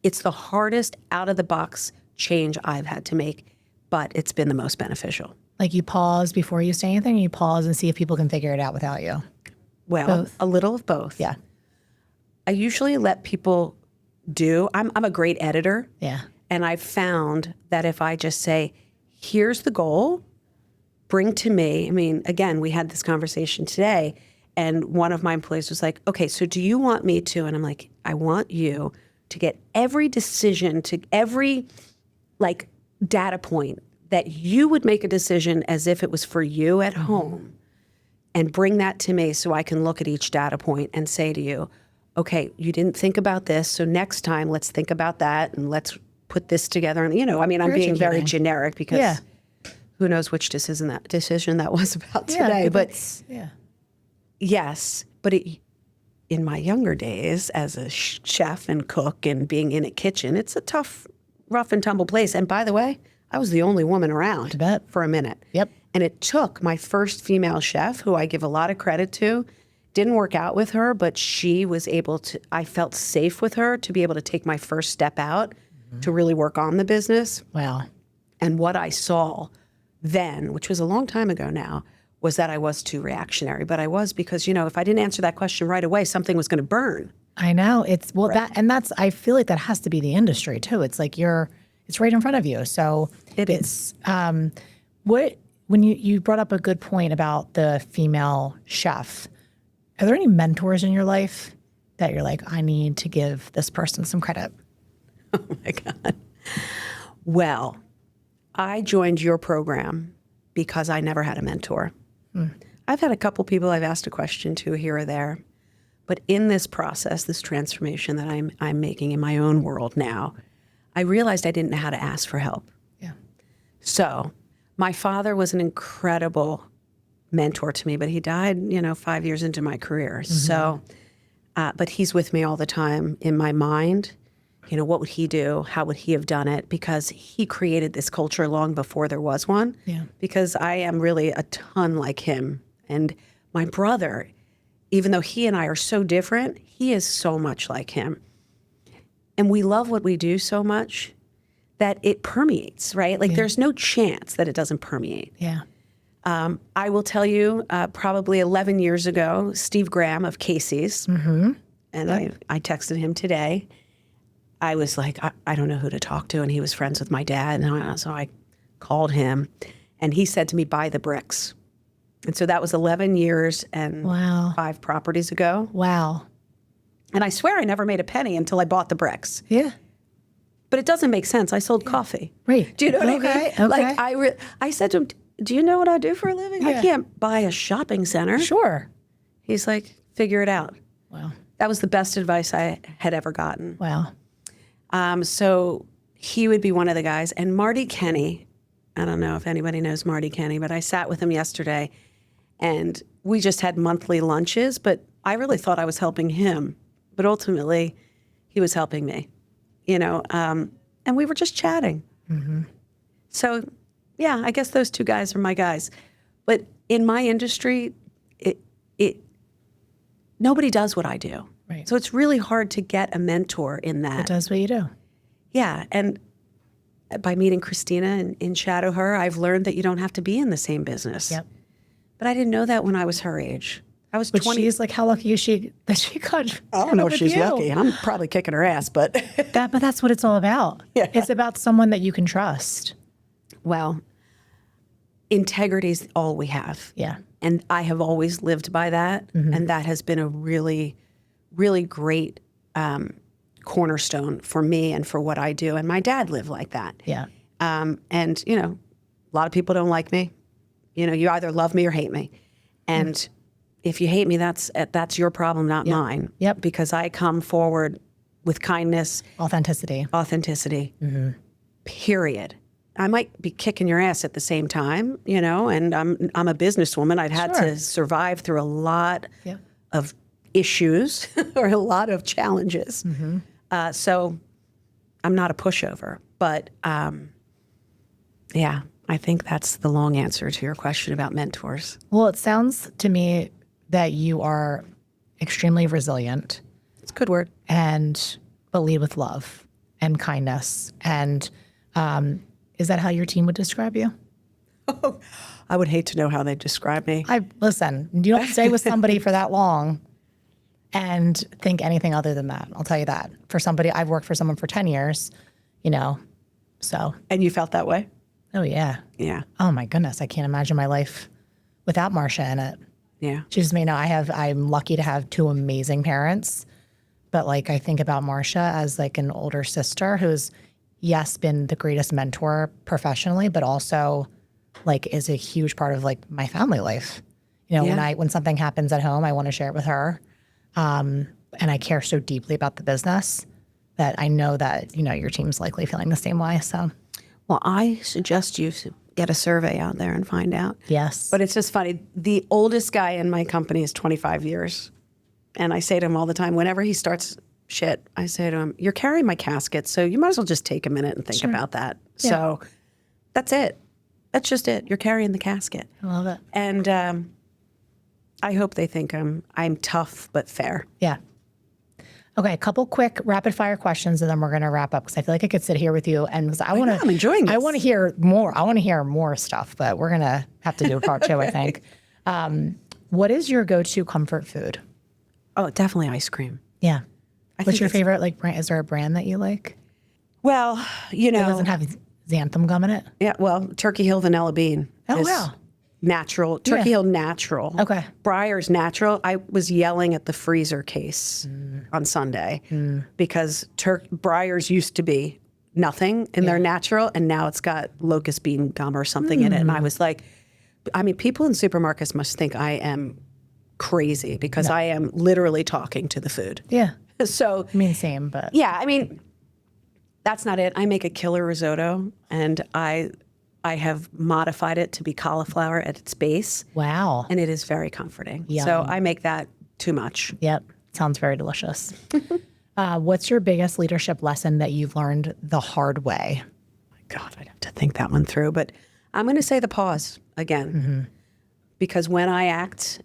it's the hardest out-of-the-box change I've had to make, but it's been the most beneficial. Like you pause before you say anything, you pause and see if people can figure it out without you. Well, both. A little of both. Yeah. I usually let people do. I'm a great editor. Yeah. And I've found that if I just say, here's the goal, bring to me. I mean, again, we had this conversation today, and one of my employees was like, okay, so do you want me to? And I'm like, I want you to get every decision, to every data point that you would make a decision as if it was for you at home, and bring that to me so I can look at each data point and say to you, okay, you didn't think about this, so next time let's think about that and let's put this together. And, I'm being very generic because who knows which decision that was about today. But yes, but in my younger days as a chef and cook and being in a kitchen, it's a tough, rough and tumble place. And by the way, I was the only woman around for a minute. Yep. And it took my first female chef, who I give a lot of credit to, didn't work out with her, but she was able to, I felt safe with her to be able to take my first step out to really work on the business. Wow. And what I saw then, which was a long time ago now, was that I was too reactionary. But I was because, if I didn't answer that question right away, something was going to burn. I know. I feel like that has to be the industry too. It's like it's right in front of you. So it is. When you brought up a good point about the female chef, are there any mentors in your life that you're like, I need to give this person some credit? Oh my God. Well, I joined your program because I never had a mentor. I've had a couple people I've asked a question to here or there, but in this process, this transformation that I'm making in my own world now, I realized I didn't know how to ask for help. Yeah. So my father was an incredible mentor to me, but he died, 5 years into my career. So, but he's with me all the time in my mind. What would he do? How would he have done it? Because he created this culture long before there was one. Yeah. Because I am really a ton like him. And my brother, even though he and I are so different, he is so much like him. And we love what we do so much that it permeates, right? Like there's no chance that it doesn't permeate. Yeah. I will tell you, probably 11 years ago, Steve Graham of Casey's, and I texted him today. I was like, I don't know who to talk to, and he was friends with my dad, and so I called him, and he said to me, buy the bricks. And so that was 11 years and 5 properties ago. Wow. And I swear I never made a penny until I bought the bricks. Yeah. But it doesn't make sense. I sold coffee. Right. Do you know what I mean? Okay. Like I said to him, do you know what I do for a living? Yeah. I can't buy a shopping center. Sure. He's like, figure it out. Wow. That was the best advice I had ever gotten. Wow. So he would be one of the guys. And Marty Kenny, I don't know if anybody knows Marty Kenny, but I sat with him yesterday and we just had monthly lunches, but I really thought I was helping him. But ultimately, he was helping me, and we were just chatting. So, yeah, I guess those 2 guys are my guys. But in my industry, nobody does what I do. Right. So it's really hard to get a mentor in that. It does what you do. Yeah, and by meeting Christina and in Shadow Her, I've learned that you don't have to be in the same business. Yep. But I didn't know that when I was her age. I was But 20. she's like, how lucky is she that she got I don't know if with she's you? lucky. I'm probably kicking her ass, but But that's what it's all about. Yeah. It's about someone that you can trust. well, integrity is all we have. Yeah. And I have always lived by that. And that has been a really, really great cornerstone for me and for what I do. And my dad lived like that. Yeah. And, a lot of people don't like me. You either love me or hate me. And if you hate me, that's your problem, not mine. Yep. Because I come forward with kindness, Authenticity. period. I might be kicking your ass at the same time, and I'm a businesswoman. I'd had to survive through a lot of issues or a lot of challenges. So I'm not a pushover. But yeah, I think that's the long answer to your question about mentors. Well, it sounds to me that you are extremely resilient It's a good word. but lead with love and kindness. And is that how your team would describe you? I would hate to know how they describe me. Listen, you don't stay with somebody for that long and think anything other than that. I'll tell you that. I've worked for someone for 10 years, so. And you felt that way? Oh, yeah. Yeah. Oh, my goodness. I can't imagine my life without Marcia in it. Yeah. She just may know I'm lucky to have 2 amazing parents, but I think about Marcia as an older sister who's, yes, been the greatest mentor professionally, but also is a huge part of my family life. When something happens at home, I want to share it with her. And I care so deeply about the business that I know that, your team's likely feeling the same way. So, Well, I suggest you get a survey out there and find out. yes. But it's just funny. The oldest guy in my company is 25 years. And I say to him all the time, whenever he starts shit, I say to him, you're carrying my casket, so you might as well just take a minute and think about that. Yeah. So that's it. That's just it. You're carrying the casket. I love it. And I hope they think I'm tough but fair. Yeah. Okay, a couple quick rapid fire questions, and then we're going to wrap up because I feel like I could sit here with you, and because I want to. I'm enjoying this. I want to hear more. I want to hear more stuff, but we're going to have to do a part 2, I think. What is your go-to comfort food? Oh, definitely ice cream. Yeah. I What's think your it's- favorite brand? Is there a brand that you like? Well, It doesn't have xanthan gum in it. yeah. Well, Turkey Hill Vanilla Bean. Oh, is wow. Natural. Turkey Hill natural. Okay. Breyer's natural. I was yelling at the freezer case on Sunday because Breyer's used to be nothing and they're natural, and now it's got locust bean gum or something in it. And I was like, people in supermarkets must think I am crazy because I am literally talking to the food. Yeah. So I mean, same, but yeah, That's not it. I make a killer risotto, and I have modified it to be cauliflower at its base. Wow. And it is very comforting. Yum. So I make that too much. Yep. Sounds very delicious. What's your biggest leadership lesson that you've learned the hard way? God, I'd have to think that one through. But I'm going to say the pause again. Because when I act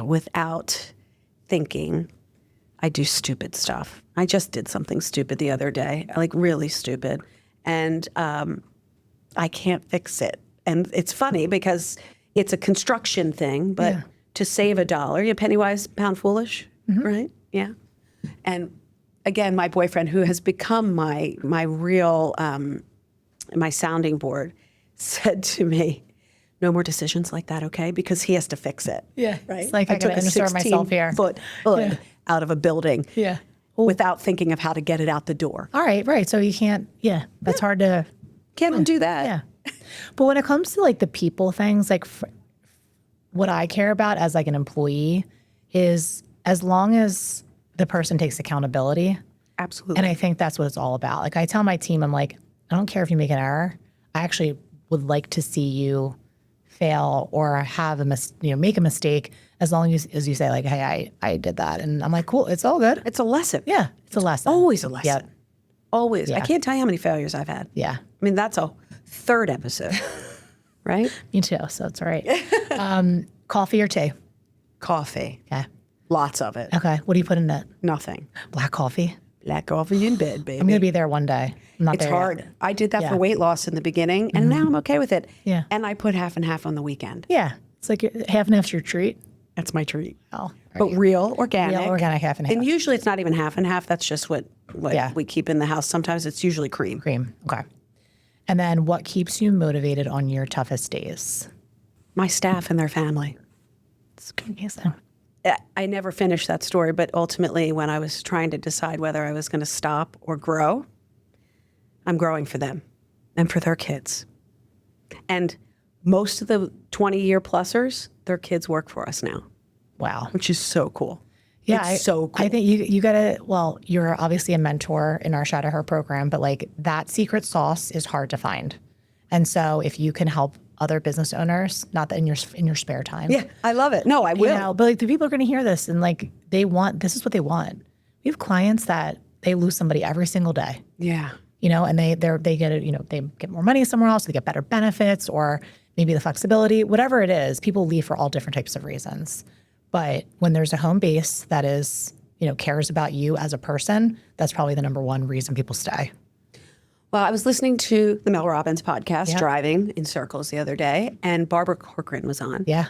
without thinking, I do stupid stuff. I just did something stupid the other day, like really stupid. And I can't fix it. And it's funny because it's a construction thing, but to save $1, you're penny wise, pound foolish, right? Yeah. And again, my boyfriend, who has become my real, my sounding board, said to me, no more decisions like that, okay? Because he has to fix it. Yeah. Right. It's like I took a insert myself here. 16-foot hood out of a building. Yeah. Without thinking of how to get it out the door. All right. Right. So you can't, that's hard to. Can't undo that. Yeah. But when it comes to like the people things, like what I care about as like an employee is as long as the person takes accountability. Absolutely. And I think that's what it's all about. Like I tell my team, I'm like, I don't care if you make an error. I actually would like to see you fail or have make a mistake as long as you say like, hey, I did that. And I'm like, cool, it's all good. It's a lesson. Yeah, it's a lesson. Always a lesson. Yeah. Always. Yeah. I can't tell you how many failures I've had. Yeah. I mean, that's a third episode, right? Me too, so it's all right. Coffee or tea? Coffee. Okay. Lots of it. Okay. What do you put in it? Nothing. Black coffee? Black coffee in bed, baby. I'm going to be there one day. I'm not It's there hard. yet. I did that for weight loss in the beginning, and now I'm okay with it. Yeah. And I put half and half on the weekend. Yeah. It's like half and half's your treat. That's my treat. Oh. But real, organic. Real, organic, half and half. And usually it's not even half and half. That's just what we keep in the house. Sometimes it's usually cream. Cream. Okay. And then what keeps you motivated on your toughest days? My staff and their family. It's amazing. I never finished that story, but ultimately when I was trying to decide whether I was going to stop or grow, I'm growing for them and for their kids. And most of the 20-year plusers, their kids work for us now. Wow. Which is so cool. Yeah, it's so cool. I think you gotta, well, you're obviously a mentor in our Shadow Her program, but like that secret sauce is hard to find. And so if you can help other business owners, not that in your spare time. Yeah, I love it. No, I will. But like the people are gonna hear this and like this is what they want. We have clients that they lose somebody every single day. Yeah. And they get it, they get more money somewhere else, they get better benefits or maybe the flexibility, whatever it is, people leave for all different types of reasons. But when there's a home base that is, cares about you as a person, that's probably the number one reason people stay. Well, I was listening to the Mel Robbins podcast, Driving in Circles, the other day, and Barbara Corcoran was on. Yeah.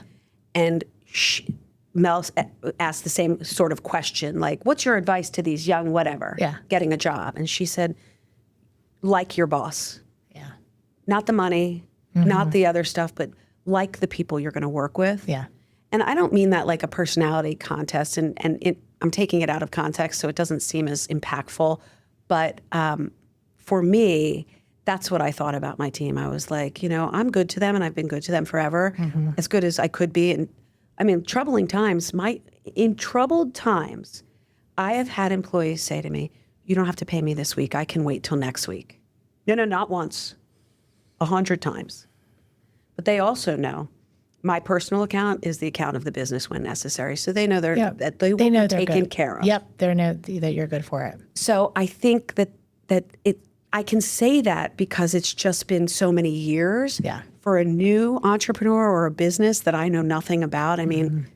And Mel asked the same sort of question, like, what's your advice to these young whatever getting a job? And she said, like your boss. Yeah. Not the money, not the other stuff, but like the people you're going to work with. Yeah. And I don't mean that like a personality contest, and I'm taking it out of context so it doesn't seem as impactful. But for me, that's what I thought about my team. I was like, I'm good to them, and I've been good to them forever, as good as I could be. And I mean, in troubled times, I have had employees say to me, you don't have to pay me this week. I can wait till next week. No, not once, 100 times. But they also know my personal account is the account of the business when necessary. So they know that they will be taken care of. Yep, they know that you're good for it. So I think that I can say that because it's just been so many years for a new entrepreneur or a business that I know nothing about. I mean,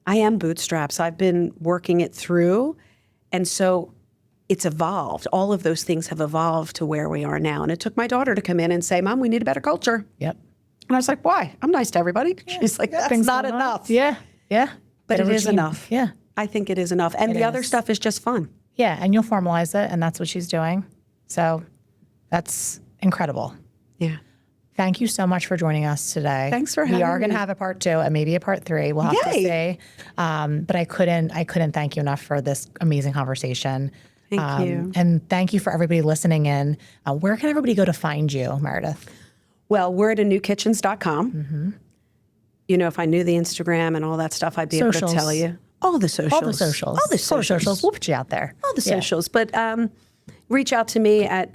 I am bootstraps. I've been working it through. And so it's evolved. All of those things have evolved to where we are now. And it took my daughter to come in and say, Mom, we need a better culture. Yep. And I was like, why? I'm nice to everybody. She's like, that's not enough. Yeah. Yeah. But it is enough. Yeah. I think it is enough. And the other stuff is just fun. Yeah. And you'll formalize it. And that's what she's doing. So that's incredible. Yeah. Thank you so much for joining us today. Thanks for having me. We are going to have a part 2 and maybe a part 3. We'll have to see. But I couldn't thank you enough for this amazing conversation. Thank you. And thank you for everybody listening in. Where can everybody go to find you, Meridith? Well, we're at ANEUKitchens.com. If I knew the Instagram and all that stuff, I'd be able to tell you. All the socials. All the socials. All the Core socials. We'll put you out there. All the Yeah. socials. But reach out to me at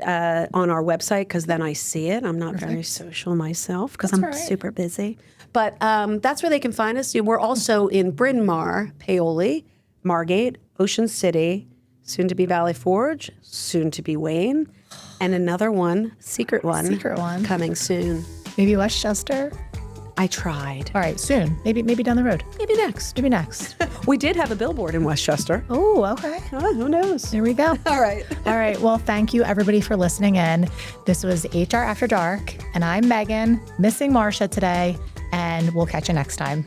on our website because then I see it. I'm not very social myself because I'm all right. super busy. But that's where they can find us. We're also in Bryn Mawr, Paoli, Margate, Ocean City, soon to be Valley Forge, soon to be Wayne, and another one, secret one, coming soon. Maybe Westchester. I tried. All right, soon. Maybe down the road. Maybe next. Maybe next. We did have a billboard in Westchester. Oh, okay. Who knows? There we go. All right. All right. Well, thank you everybody for listening in. This was HR After Dark, and I'm Megan, missing Marcia today, and we'll catch you next time.